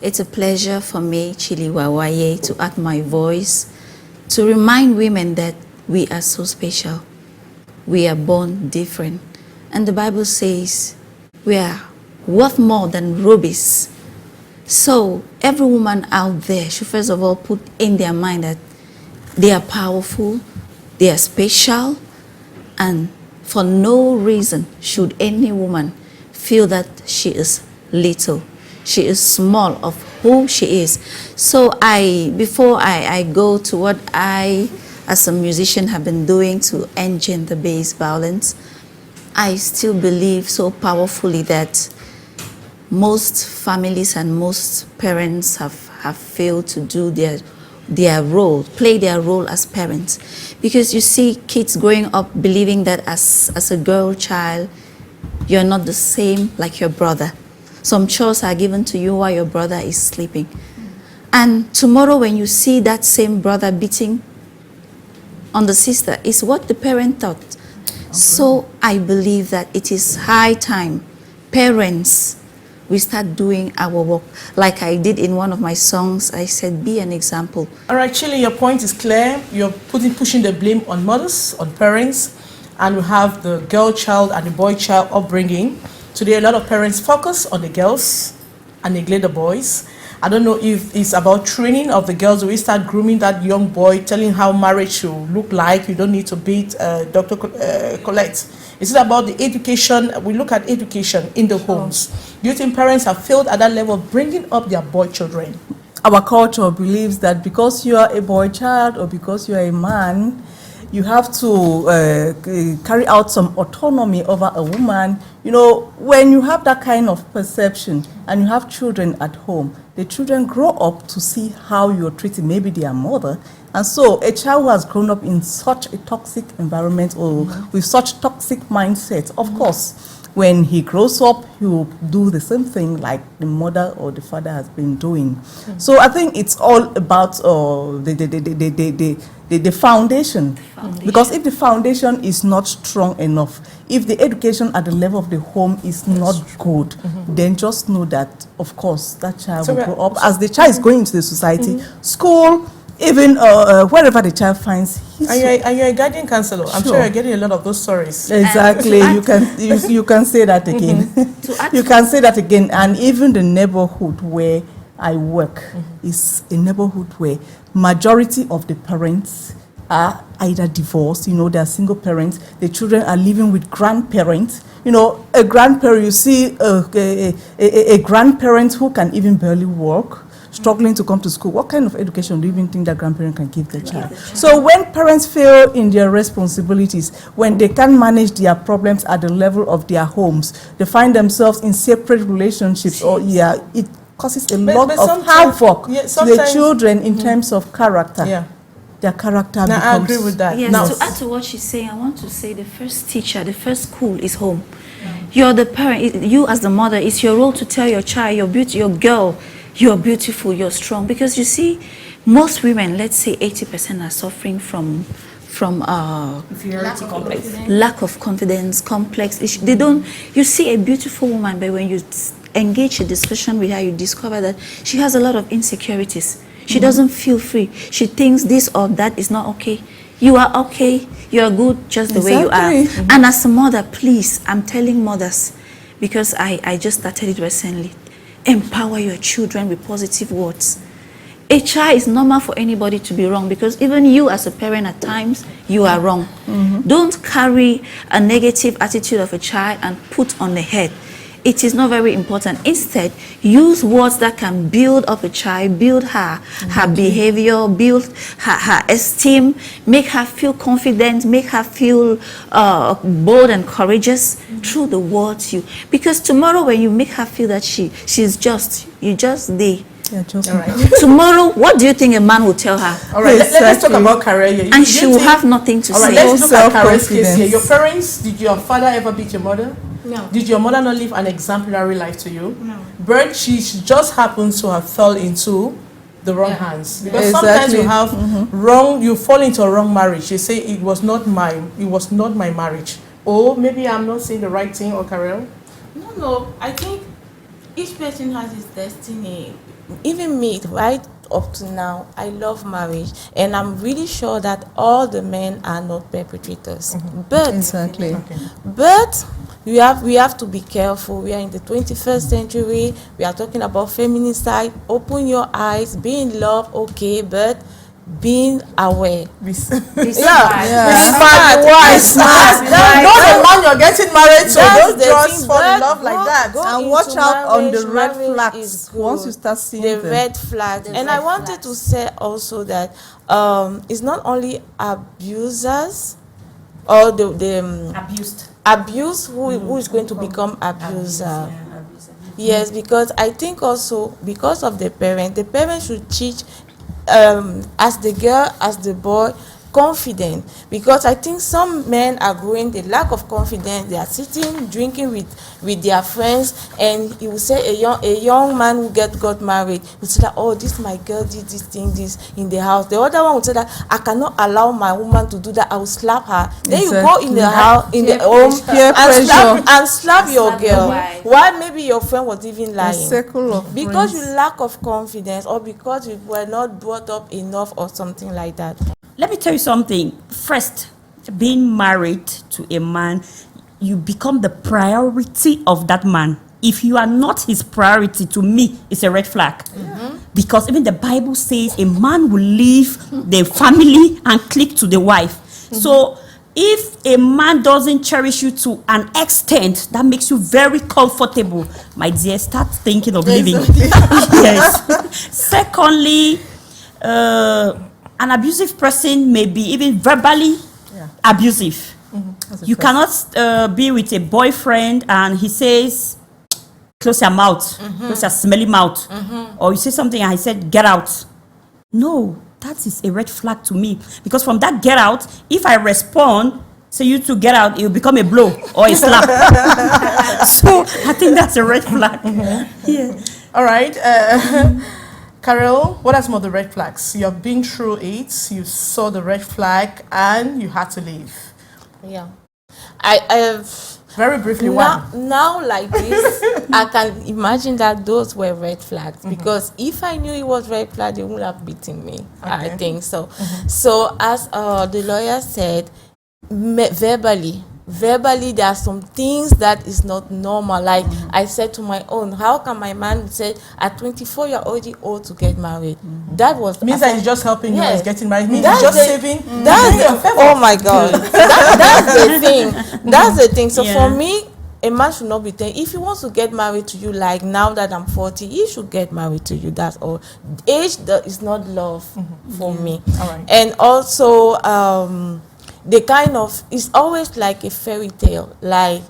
It's a pleasure for me, Shili Wawaye, to add my voice to remind women that we are so special. We are born different. And the Bible says we are worth more than rubies. So every woman out there should first of all put in their mind that they are powerful, they are special, and for no reason should any woman feel that she is little. She is small of who she is. So before I go to what I, as a musician, have been doing to end gender-based violence, I still believe so powerfully that most families and most parents have failed to do their role, play their role as parents. Because you see kids growing up believing that as a girl child, you're not the same like your brother. Some chores are given to you while your brother is sleeping. And tomorrow when you see that same brother beating on the sister, is what the parent thought. Okay. So I believe that it is high time parents, we start doing our work. Like I did in one of my songs, I said, be an example. All right, Shili, your point is clear. You're pushing the blame on mothers, on parents, and we have the girl child and the boy child upbringing. Today, a lot of parents focus on the girls and neglect the boys. I don't know if it's about training of the girls. We start grooming that young boy, telling how marriage should look like. You don't need to beat Dr. Colette. Is it about the education? We look at education in the homes. Do you think parents have failed at that level of bringing up their boy children? Our culture believes that because you are a boy child or because you are a man, you have to carry out some autonomy over a woman. You know, when you have that kind of perception and you have children at home, the children grow up to see how you're treating maybe their mother. And so a child who has grown up in such a toxic environment or with such toxic mindset, of course, when he grows up, he will do the same thing like the mother or the father has been doing. So I think it's all about the foundation. Because if the foundation is not strong enough, if the education at the level of the home is not good, then just know that, of course, that child will grow up. As the child is going into the society, school, even wherever the child finds his and you're a guardian counselor. I'm sure you're getting a lot of those stories. Exactly. You can say that again. You can say that again. And even the neighborhood where I work is a neighborhood where majority of the parents are either divorced, you know, they are single parents. The children are living with grandparents. You know, a grandparent, you see a grandparent who can even barely walk, struggling to come to school. What kind of education do you even think that grandparent can give the child? So when parents fail in their responsibilities, when they can't manage their problems at the level of their homes, they find themselves in separate relationships, or it causes a lot of havoc to the children in terms of character. their character Now, becomes... I agree with that. Yes, Now, to add to what she's saying, I want to say the first teacher, the first school is home. You're the parent, you as the mother, it's your role to tell your child, your girl, you're beautiful, you're strong. Because you see, most women, let's say 80% are suffering from Inferiority complex. lack of confidence, complex issue. They don't, you see a beautiful woman, but when you engage a discussion with her, you discover that she has a lot of insecurities. She doesn't feel free. She thinks this or that is not okay. You are okay. You are good just the way you are. And as a mother, please, I'm telling mothers, because I just started it recently, empower your children with positive words. A child is normal for anybody to be wrong, because even you as a parent at times, you are wrong. Don't carry a negative attitude of a child and put on the head. It is not very important. Instead, use words that can build up a child, build her behavior, build her esteem, make her feel confident, make her feel bold and courageous through the words you. Because tomorrow when you make her feel that she's just, you just they. Yeah, just all right. Tomorrow, what do you think a man will tell her? All right, let's talk about career here. And she will have nothing to say. say. All right, let's look at Karen's case here. Your parents, did your father ever beat your mother? No. Did your mother not live an exemplary life to you? No. But she just happens to have fell into the wrong hands. Because sometimes you have you fall into a wrong marriage. You say it was not my marriage. Or maybe I'm not saying the right thing, or Karel? No, I think each person has his destiny. Even me, right up to now, I love marriage, and I'm really sure that all the men are not perpetrators. But but we have to be careful. We are in the 21st century. We are talking about feminicide. Open your eyes, be in love, okay, but being aware. Be smart. Why smart? Not the man you're getting married to. Don't just fall in love like that. And watch out on the red flags once you start seeing the red flags. And I wanted to say also that it's not only abusers or the abuse who is going to become abuser. Yes, because I think also because of the parent should teach as the girl, as the boy, confident, because I think some men are growing the lack of confidence. They are sitting drinking with their friends, and you will say a young man who got married will say that, oh, this my girl did this in the house. The other one will say that I cannot allow my woman to do that, I will slap her. Then you go in the house, in the home, and slap your girl. Why? Maybe your friend was even lying. Because you lack of confidence, or because you were not brought up enough, or something like that. Let me tell you something. First, being married to a man, you become the priority of that man. If you are not his priority, to me, it's a red flag. Because even the Bible says a man will leave the family and click to the wife. So if a man doesn't cherish you to an extent that makes you very comfortable, my dear, start thinking of leaving. Yes. Secondly, an abusive person may be even verbally abusive. You cannot be with a boyfriend and he says, close your mouth, close your smelly mouth. Or you say something and he said, get out. No, that is a red flag to me. Because from that get out, if I respond, say you to get out, it will become a blow or a slap. So I think that's a red flag. Yeah. All right. Carol, what are some of the red flags? You have been through it, you saw the red flag, and you had to leave. Yeah. I have... Very briefly, now like this, I can imagine that those were red flags. Because if I knew it was red flag, they wouldn't have beaten me. I think so. So as the lawyer said, verbally, there are some things that is not normal. Like I said to my own, how can my man say at 24 you're already old to get married? That was means that he's just helping you and he's getting married. Means that's he's just saving. Oh my God, that's the thing. That's the thing. So for me, a man should not be saying, if he wants to get married to you, like now that I'm 40, he should get married to you. That's all. Age is not love for me. All right. And also the kind of, it's always like a fairy tale. Like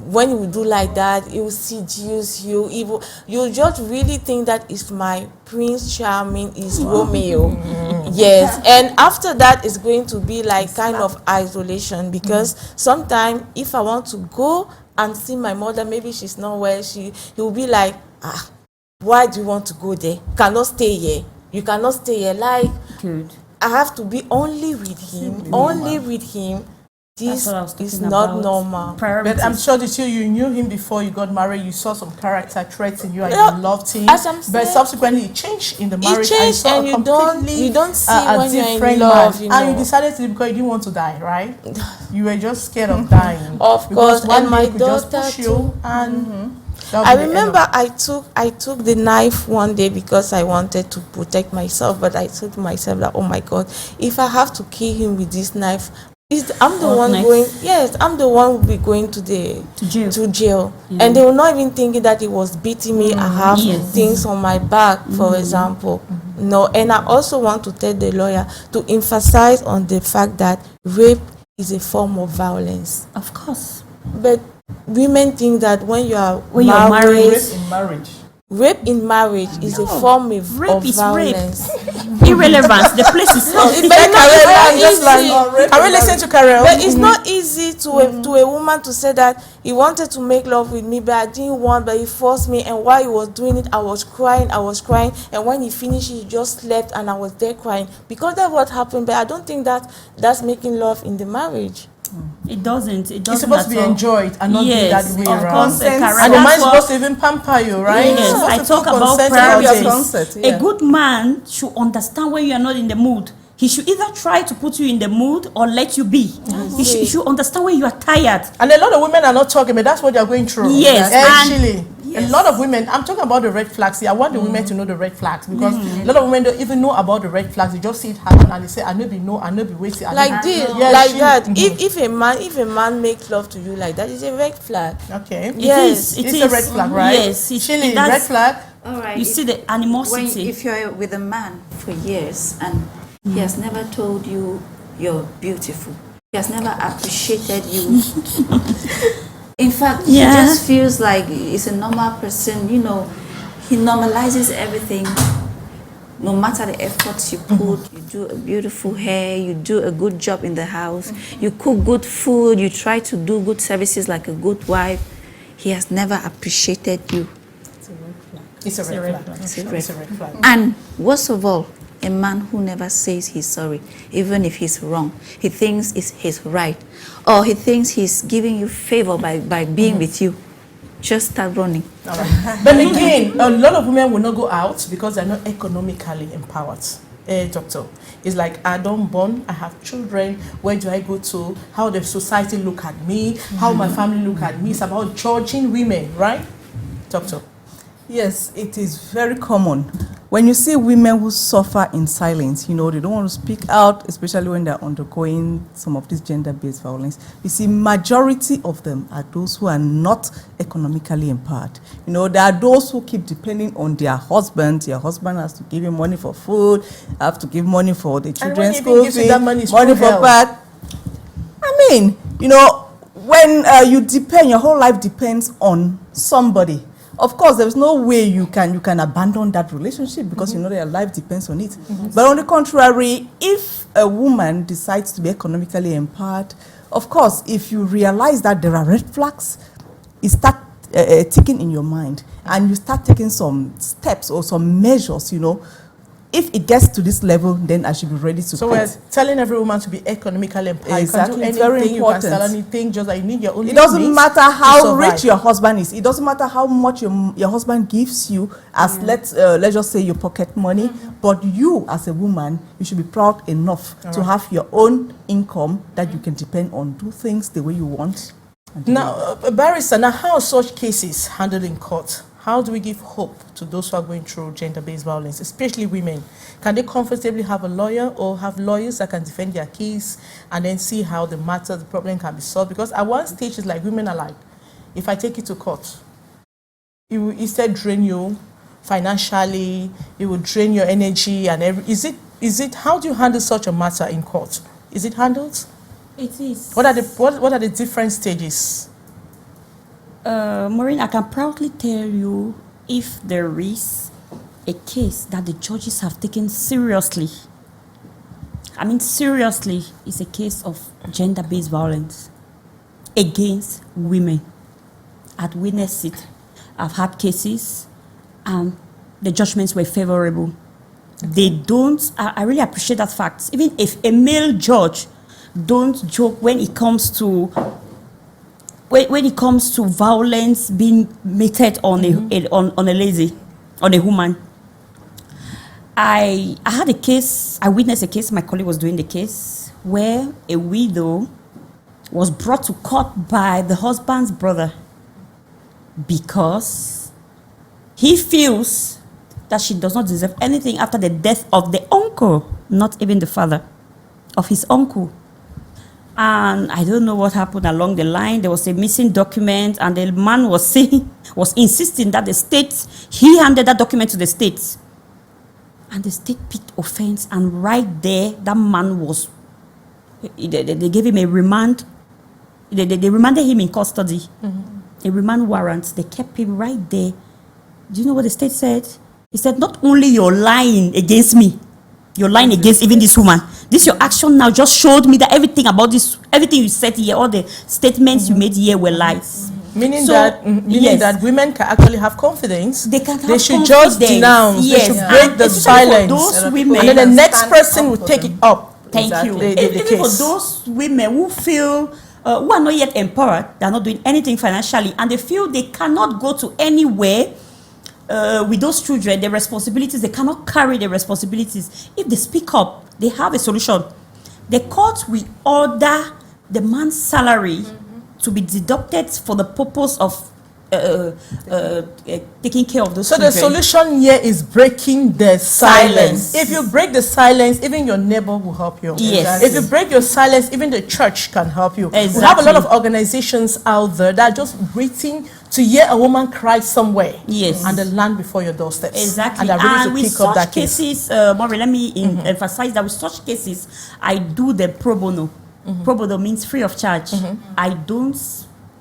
when you do like that, it will seduce you. You just really think that it's my Prince Charming is Romeo. Yes, and after that it's going to be like kind of isolation, because sometimes if I want to go and see my mother, maybe she's not well, he will be like, why do you want to go there? You cannot stay here. You cannot stay here. Like, I have to be only with him, only with him. This is not normal. But I'm sure that you knew him before you got married. You saw some character traits in you and you loved him. But subsequently it changed in the marriage. It changed, and you don't see when you're in love. You know. And you decided to, because you didn't want to die, right? You were just scared of dying. Of course, and my daughter too. I remember I took the knife one day because I wanted to protect myself, but I said to myself that, oh my God, if I have to kill him with this knife, I'm the one going. Yes, I'm the one who will be going to jail. And they will not even think that he was beating me. I have things on my back, for example. No, and I also want to tell the lawyer to emphasize on the fact that rape is a form of violence. Of course. But women think that when you're married, rape in marriage is a form of violence. Irrelevance. The place is so. Can we listen to Carol? But it's not easy to a woman to say that he wanted to make love with me, but I didn't want, but he forced me, and while he was doing it, I was crying, and when he finished, he just slept, and I was there crying, because that's what happened. But I don't think that's making love in the marriage. It doesn't. It's supposed to be enjoyed and not be that way around. And the man is supposed to even pamper you, right? Yes, I talk about priorities. A good man should understand when you are not in the mood. He should either try to put you in the mood or let you be. He should understand when you are tired. And a lot of women are not talking, but that's what they are going through. Yes, actually. A lot of women, I'm talking about the red flags here. I want the women to know the red flags, because a lot of women don't even know about the red flags. They just see it happen and they say, I know be waiting. Like this, like that. If a man makes love to you like that, it's a red flag. Okay. Yes, it's a red flag, right? Yes, Shirley, red flag. All right. You see the animosity. If you're with a man for years and he has never told you you're beautiful, he has never appreciated you. In fact, he just feels like he's a normal person, you know. He normalizes everything. No matter the efforts you put, you do a beautiful hair, you do a good job in the house, you cook good food, you try to do good services like a good wife. He has never appreciated you. It's a red flag. It's a red flag. And worst of all, a man who never says he's sorry, even if he's wrong. He thinks it's his right, or he thinks he's giving you favor by being with you. Just start running. All right. But again, a lot of women will not go out because they're not economically empowered. Doctor, it's like, I don't born, I have children, where do I go to? How the society look at me? How my family look at me? It's about judging women, right? Doctor? Yes, it is very common. When you see women who suffer in silence, you know, they don't want to speak out, especially when they're undergoing some of this gender-based violence. You see, majority of them are those who are not economically empowered. You know, there are those who keep depending on their husband. Your husband has to give you money for food, have to give money for the children's school fees, money for back. I mean, you know, when you depend, your whole life depends on somebody. Of course, there's no way you can abandon that relationship because you know their life depends on it. But on the contrary, if a woman decides to be economically empowered, of course, if you realize that there are red flags, it starts ticking in your mind, and you start taking some steps or some measures, you know. If it gets to this level, then I should be ready to So we're telling every woman to be economically empowered. Exactly. You can do anything, you can sell anything, just like you need your own. It doesn't matter how rich your husband is. It doesn't matter how much your husband gives you as, let's just say, your pocket money. But you, as a woman, you should be proud enough to have your own income that you can depend on, do things the way you want. Now, barrister, now how are such cases handled in court? How do we give hope to those who are going through gender-based violence, especially women? Can they comfortably have a lawyer or have lawyers that can defend their case and then see how the problem can be solved? Because at one stage, it's like women are like, if I take it to court, it will instead drain you financially, it will drain your energy and everything. Is it, how do you handle such a matter in court? Is it handled? It is. What are the different stages? Maureen, I can proudly tell you, if there is a case that the judges have taken seriously. I mean, seriously, it's a case of gender-based violence against women. I've witnessed it. I've had cases, and the judgments were favorable. They don't, I really appreciate that fact. Even if a male judge don't joke when it comes to violence being meted on a lady, on a woman. I had a case, I witnessed a case, my colleague was doing the case, where a widow was brought to court by the husband's brother because he feels that she does not deserve anything after the death of the uncle, not even the father of his uncle. And I don't know what happened along the line. There was a missing document, and the man was insisting that the state, he handed that document to the state. And the state picked offense, and right there, that man was, they gave him a remand. They remanded him in custody. A remand warrant. They kept him right there. Do you know what the state said? He said, not only you're lying against me, you're lying against even this woman. This your action now just showed me that everything about this, everything you said here, all the statements you made here were lies. Meaning So, that women can actually have confidence. They can They have should just confidence. denounce. Yes. They should break the Especially for silence. those women, and then the next person will take it up. Thank you. The Even for case. those women who feel, who are not yet empowered, they are not doing anything financially, and they feel they cannot go to anywhere with those children, the responsibilities, they cannot carry the responsibilities. If they speak up, they have a solution. The court will order the man's salary to be deducted for the purpose of taking care of those So children. the solution here is breaking the silence. Silence. If you break the silence, even your neighbor will help you. Yes. If you break your silence, even the church can help you. We have a Exactly. lot of organizations out there that are just waiting to hear a woman cry somewhere. Yes. And they land before your doorsteps. Exactly. And they're ready to with pick up that such case. cases, Maureen, let me emphasize that with such cases, I do the pro bono. Pro bono means free of charge. I don't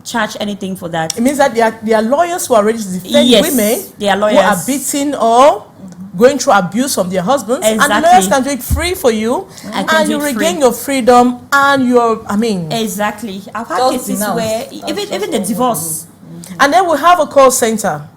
charge anything for that. It means that there are lawyers who are ready to defend Yes, women they are who lawyers. are beaten or going through abuse from their husbands. And the Exactly. lawyers can do it free for you. I can And do you it regain free. your freedom and your, Exactly. I've had Just cases denounce. where even the divorce. And then we have a call center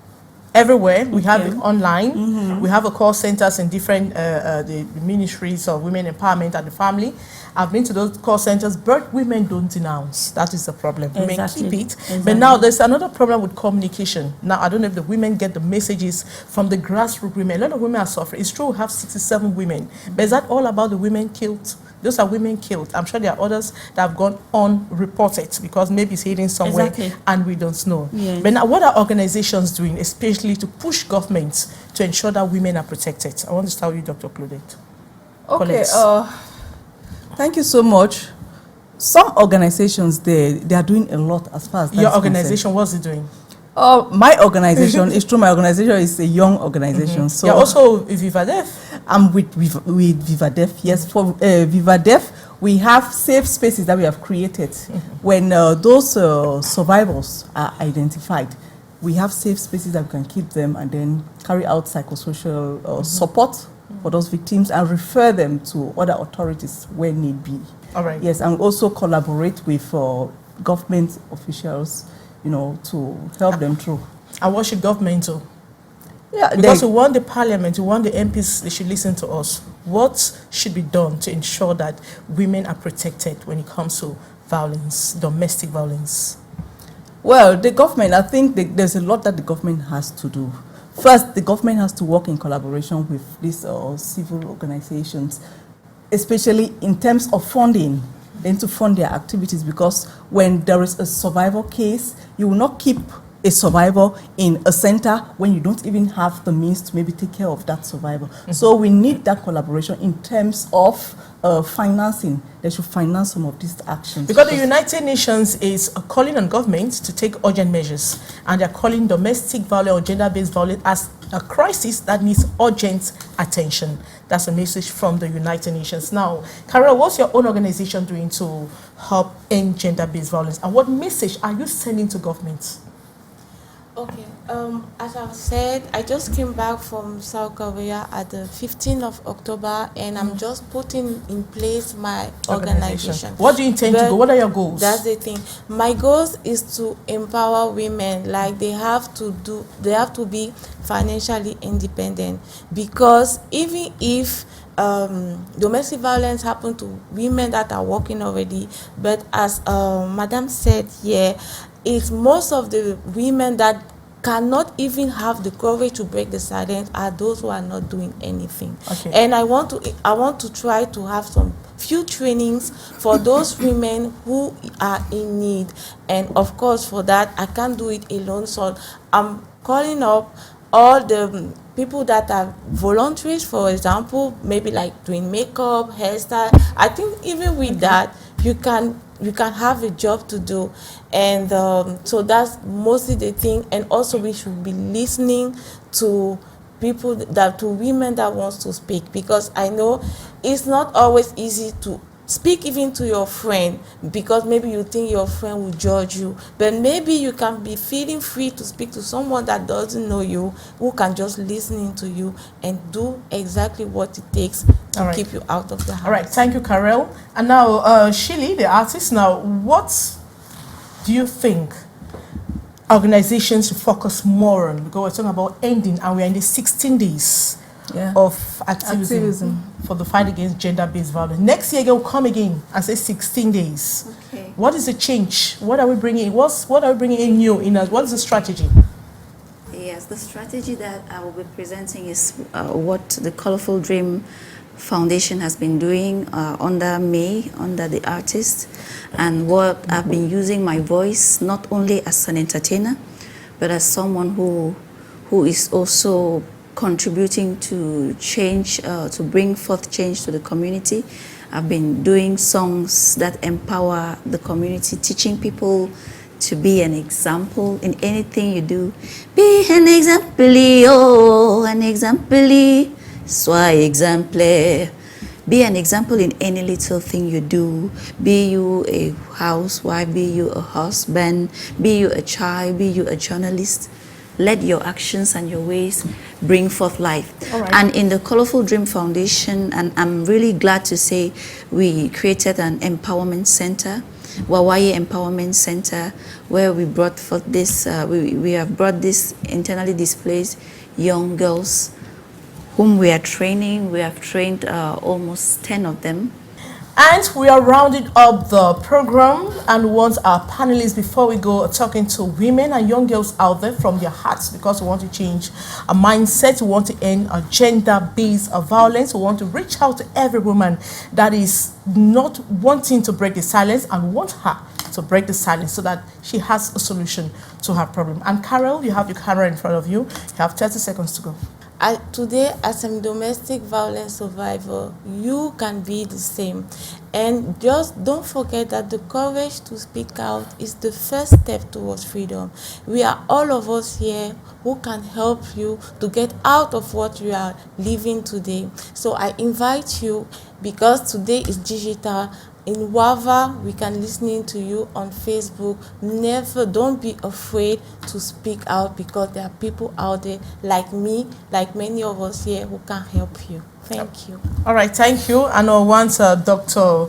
everywhere. We have it online. We have a call centers in different the ministries of women empowerment and the family. I've been to those call centers, but women don't denounce. That is the problem. Women Exactly. keep it. Exactly. But now there's another problem with communication. Now, I don't know if the women get the messages from the grassroots women. A lot of women are suffering. It's true we have 67 women. But is that all about the women killed? Those are women killed. I'm sure there are others that have gone unreported because maybe it's hidden somewhere Exactly. and we don't know. Yes. But now, what are organizations doing, especially to push governments to ensure that women are protected? I want to start with you, Dr. Claudette. Okay, Colette. thank you so much. Some organizations, they are doing a lot as far as Your that's organization, what's it doing? concerned. My organization, it's true, my organization is a young organization. So You're also with VivaDef. I'm with VivaDef. Yes, for VivaDef, we have safe spaces that we have created. When those survivors are identified, we have safe spaces that we can keep them and then carry out psychosocial support for those victims and refer them to other authorities where need be. All right. Yes, and also collaborate with government officials, to help them through. And what should government do? Yeah, Because we want the parliament, we want the MPs, they should listen to us. What should be done to ensure that women are protected when it comes to violence, domestic violence? Well, the government, I think there's a lot that the government has to do. First, the government has to work in collaboration with these civil organizations, especially in terms of funding, then to fund their activities, because when there is a survival case, you will not keep a survivor in a center when you don't even have the means to maybe take care of that survivor. So we need that collaboration in terms of financing. They should finance some of these actions. Because the United Nations is calling on government to take urgent measures, and they're calling domestic violence or gender-based violence as a crisis that needs urgent attention. That's a message from the United Nations. Now, Carol, what's your own organization doing to help end gender-based violence, and what message are you sending to government? Okay. As I've said, I just came back from South Korea at the 15th of October, and I'm just putting in place my organization. What do you intend to go? What are your goals? That's the thing. My goals is to empower women. Like they have to be financially independent, because even if domestic violence happen to women that are working already, but as Madam said here, it's most of the women that cannot even have the courage to break the silence are those who are not doing anything. Okay. And I want to try to have some few trainings for those women who are in need, and of course for that I can't do it alone, so I'm calling up all the people that are voluntaries, for example, maybe like doing makeup, hairstyle. I think even with that you can have a job to do, and so that's mostly the thing. And also we should be listening to women that wants to speak, because I know it's not always easy to speak even to your friend, because maybe you think your friend will judge you, but maybe you can be feeling free to speak to someone that doesn't know you, who can just listen to you and do exactly what it takes to keep you out of the house. All right, thank you, Karel. And now, Shili, the artist, now, what do you think organizations should focus more on? Because we're talking about ending, and we're in the 16 days of activism for the fight against gender-based violence. Next year, we'll come again and say 16 days. Okay. What is the change? What are we bringing in? What are we bringing in new? What is the strategy? Yes, the strategy that I will be presenting is what the Colorful Dream Foundation has been doing under me, under the artist, and what I've been using my voice not only as an entertainer, but as someone who is also contributing to change, to bring forth change to the community. I've been doing songs that empower the community, teaching people to be an example in anything you do. Be an example, oh, an example, sois exemplaire. Be an example in any little thing you do. Be you a housewife, be you a husband, be you a child, be you a journalist. Let your actions and your ways bring forth life. And in the Colorful Dream Foundation, and I'm really glad to say, we created an empowerment center, Wawaye Empowerment Center, where we brought forth this, we have brought this internally displaced young girls whom we are training. We have trained almost 10 of them. And we are rounding up the program, and want our panelists, before we go, talking to women and young girls out there from their hearts, because we want to change a mindset. We want to end a gender-based violence. We want to reach out to every woman that is not wanting to break the silence, and want her to break the silence so that she has a solution to her problem. And Carol, you have your camera in front of you. You have 30 seconds to go. Today, as a domestic violence survivor, you can be the same. And just don't forget that the courage to speak out is the first step towards freedom. We are all of us here who can help you to get out of what you are living today. So I invite you, because today is digital, in Wava, we can listen to you on Facebook. Don't be afraid to speak out, because there are people out there like me, like many of us here, who can help you. Thank you. All right, thank you. And I want Dr.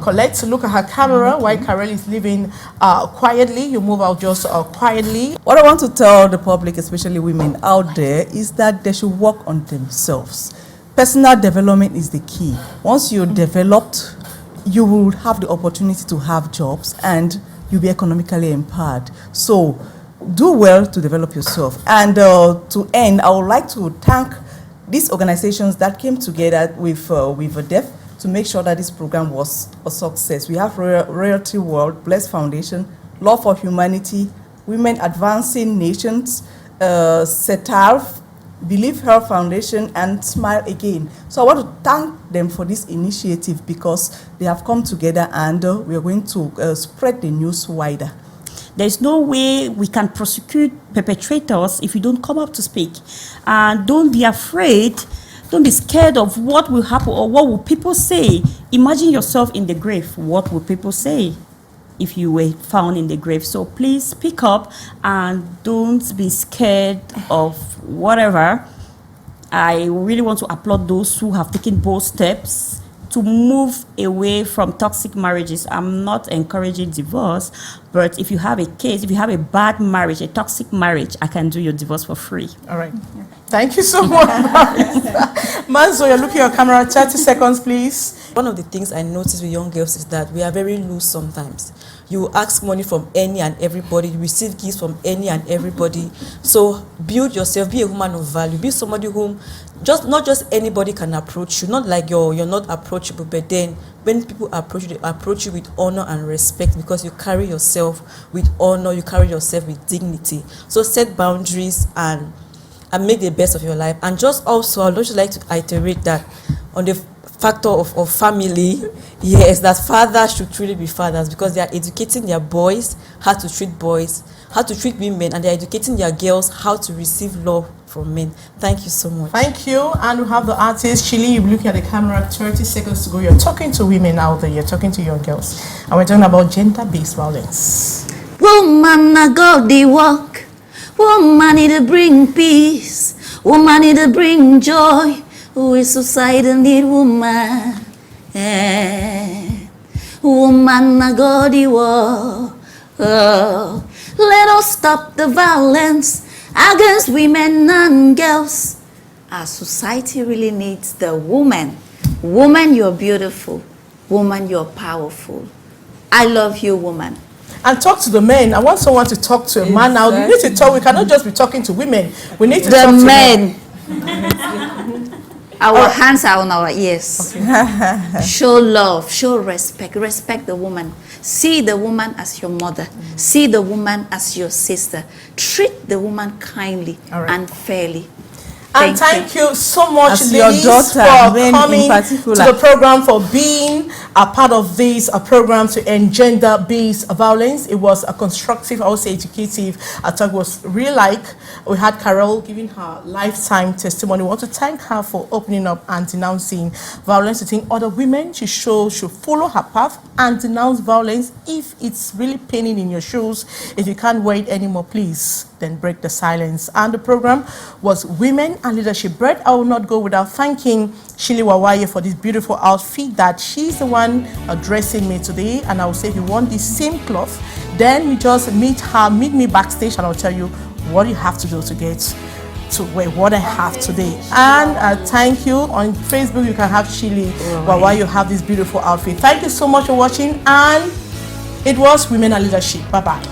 Colette to look at her camera while Carol is living quietly. You move out just quietly. What I want to tell the public, especially women out there, is that they should work on themselves. Personal development is the key. Once you're developed, you will have the opportunity to have jobs, and you'll be economically empowered. So do well to develop yourself. And to end, I would like to thank these organizations that came together with DEF to make sure that this program was a success. We have Royalty World, Bless Foundation, Law for Humanity, Women Advancing Nations, CETARF, Believe Her Foundation, and Smile Again. So I want to thank them for this initiative, because they have come together, and we are going to spread the news wider. There's no way we can prosecute perpetrators if you don't come up to speak. And don't be afraid, don't be scared of what will happen or what will people say. Imagine yourself in the grave. What will people say? if you were found in the grave. So please speak up and don't be scared of whatever. I really want to applaud those who have taken bold steps to move away from toxic marriages. I'm not encouraging divorce, but if you have a case, if you have a bad marriage, a toxic marriage, I can do your divorce for free. All right. Yeah. Thank you so much, Manzo, you're looking at your camera. 30 seconds, please. One of the things I notice with young girls is that we are very loose sometimes. You ask money from any and everybody, you receive gifts from any and everybody. So build yourself, be a woman of value, be somebody whom not just anybody can approach you. Not like you're not approachable, but then when people approach you, they approach you with honor and respect because you carry yourself with honor, you carry yourself with dignity. So set boundaries and make the best of your life. And just also, I'd also like to iterate that on the factor of family, yes, that fathers should truly be fathers because they are educating their boys how to treat boys, how to treat women, and they're educating their girls how to receive love from men. Thank you so much. Thank you. And we have the artist, Chili. You're looking at the camera, 30 seconds to go. You're talking to women out there, you're talking to young girls. And we're talking about gender-based violence. Woman, I go the walk. Woman, need to bring peace. Woman, need to bring joy. We society need woman. Woman, I go the walk. Oh. Let us stop the violence against women and girls. Our society really needs the woman. Woman, you're beautiful. Woman, you're powerful. I love you, woman. And talk to the men. I want someone to talk to a man now. We need to talk. We cannot just be talking to women. We need to talk to men. Our hands are on our ears. Okay. Show love, show respect. Respect the woman. See the woman as your mother. See the woman as your sister. Treat the woman kindly and fairly. And thank you so much, as ladies, your daughter, for coming to the program, for being a part of this program to end gender-based violence. It was a constructive, I would say educative. I thought it was really like we had Carol giving her lifetime testimony. We want to thank her for opening up and denouncing violence. I think other women should follow her path and denounce violence if it's really paining in your shoes. If you can't wait anymore, please, then break the silence. And the program was Women and Leadership. Brett, I will not go without thanking Shili Wawaye for this beautiful outfit that she's the one dressing me today. And I will say, if you want this same cloth, then you just meet me backstage, and I'll tell you what you have to do to get to wear what I have today. And thank you. On Facebook, you can have Shili Wawaye. You have this beautiful outfit. Thank you so much for watching. And it was Women and Leadership. Bye-bye.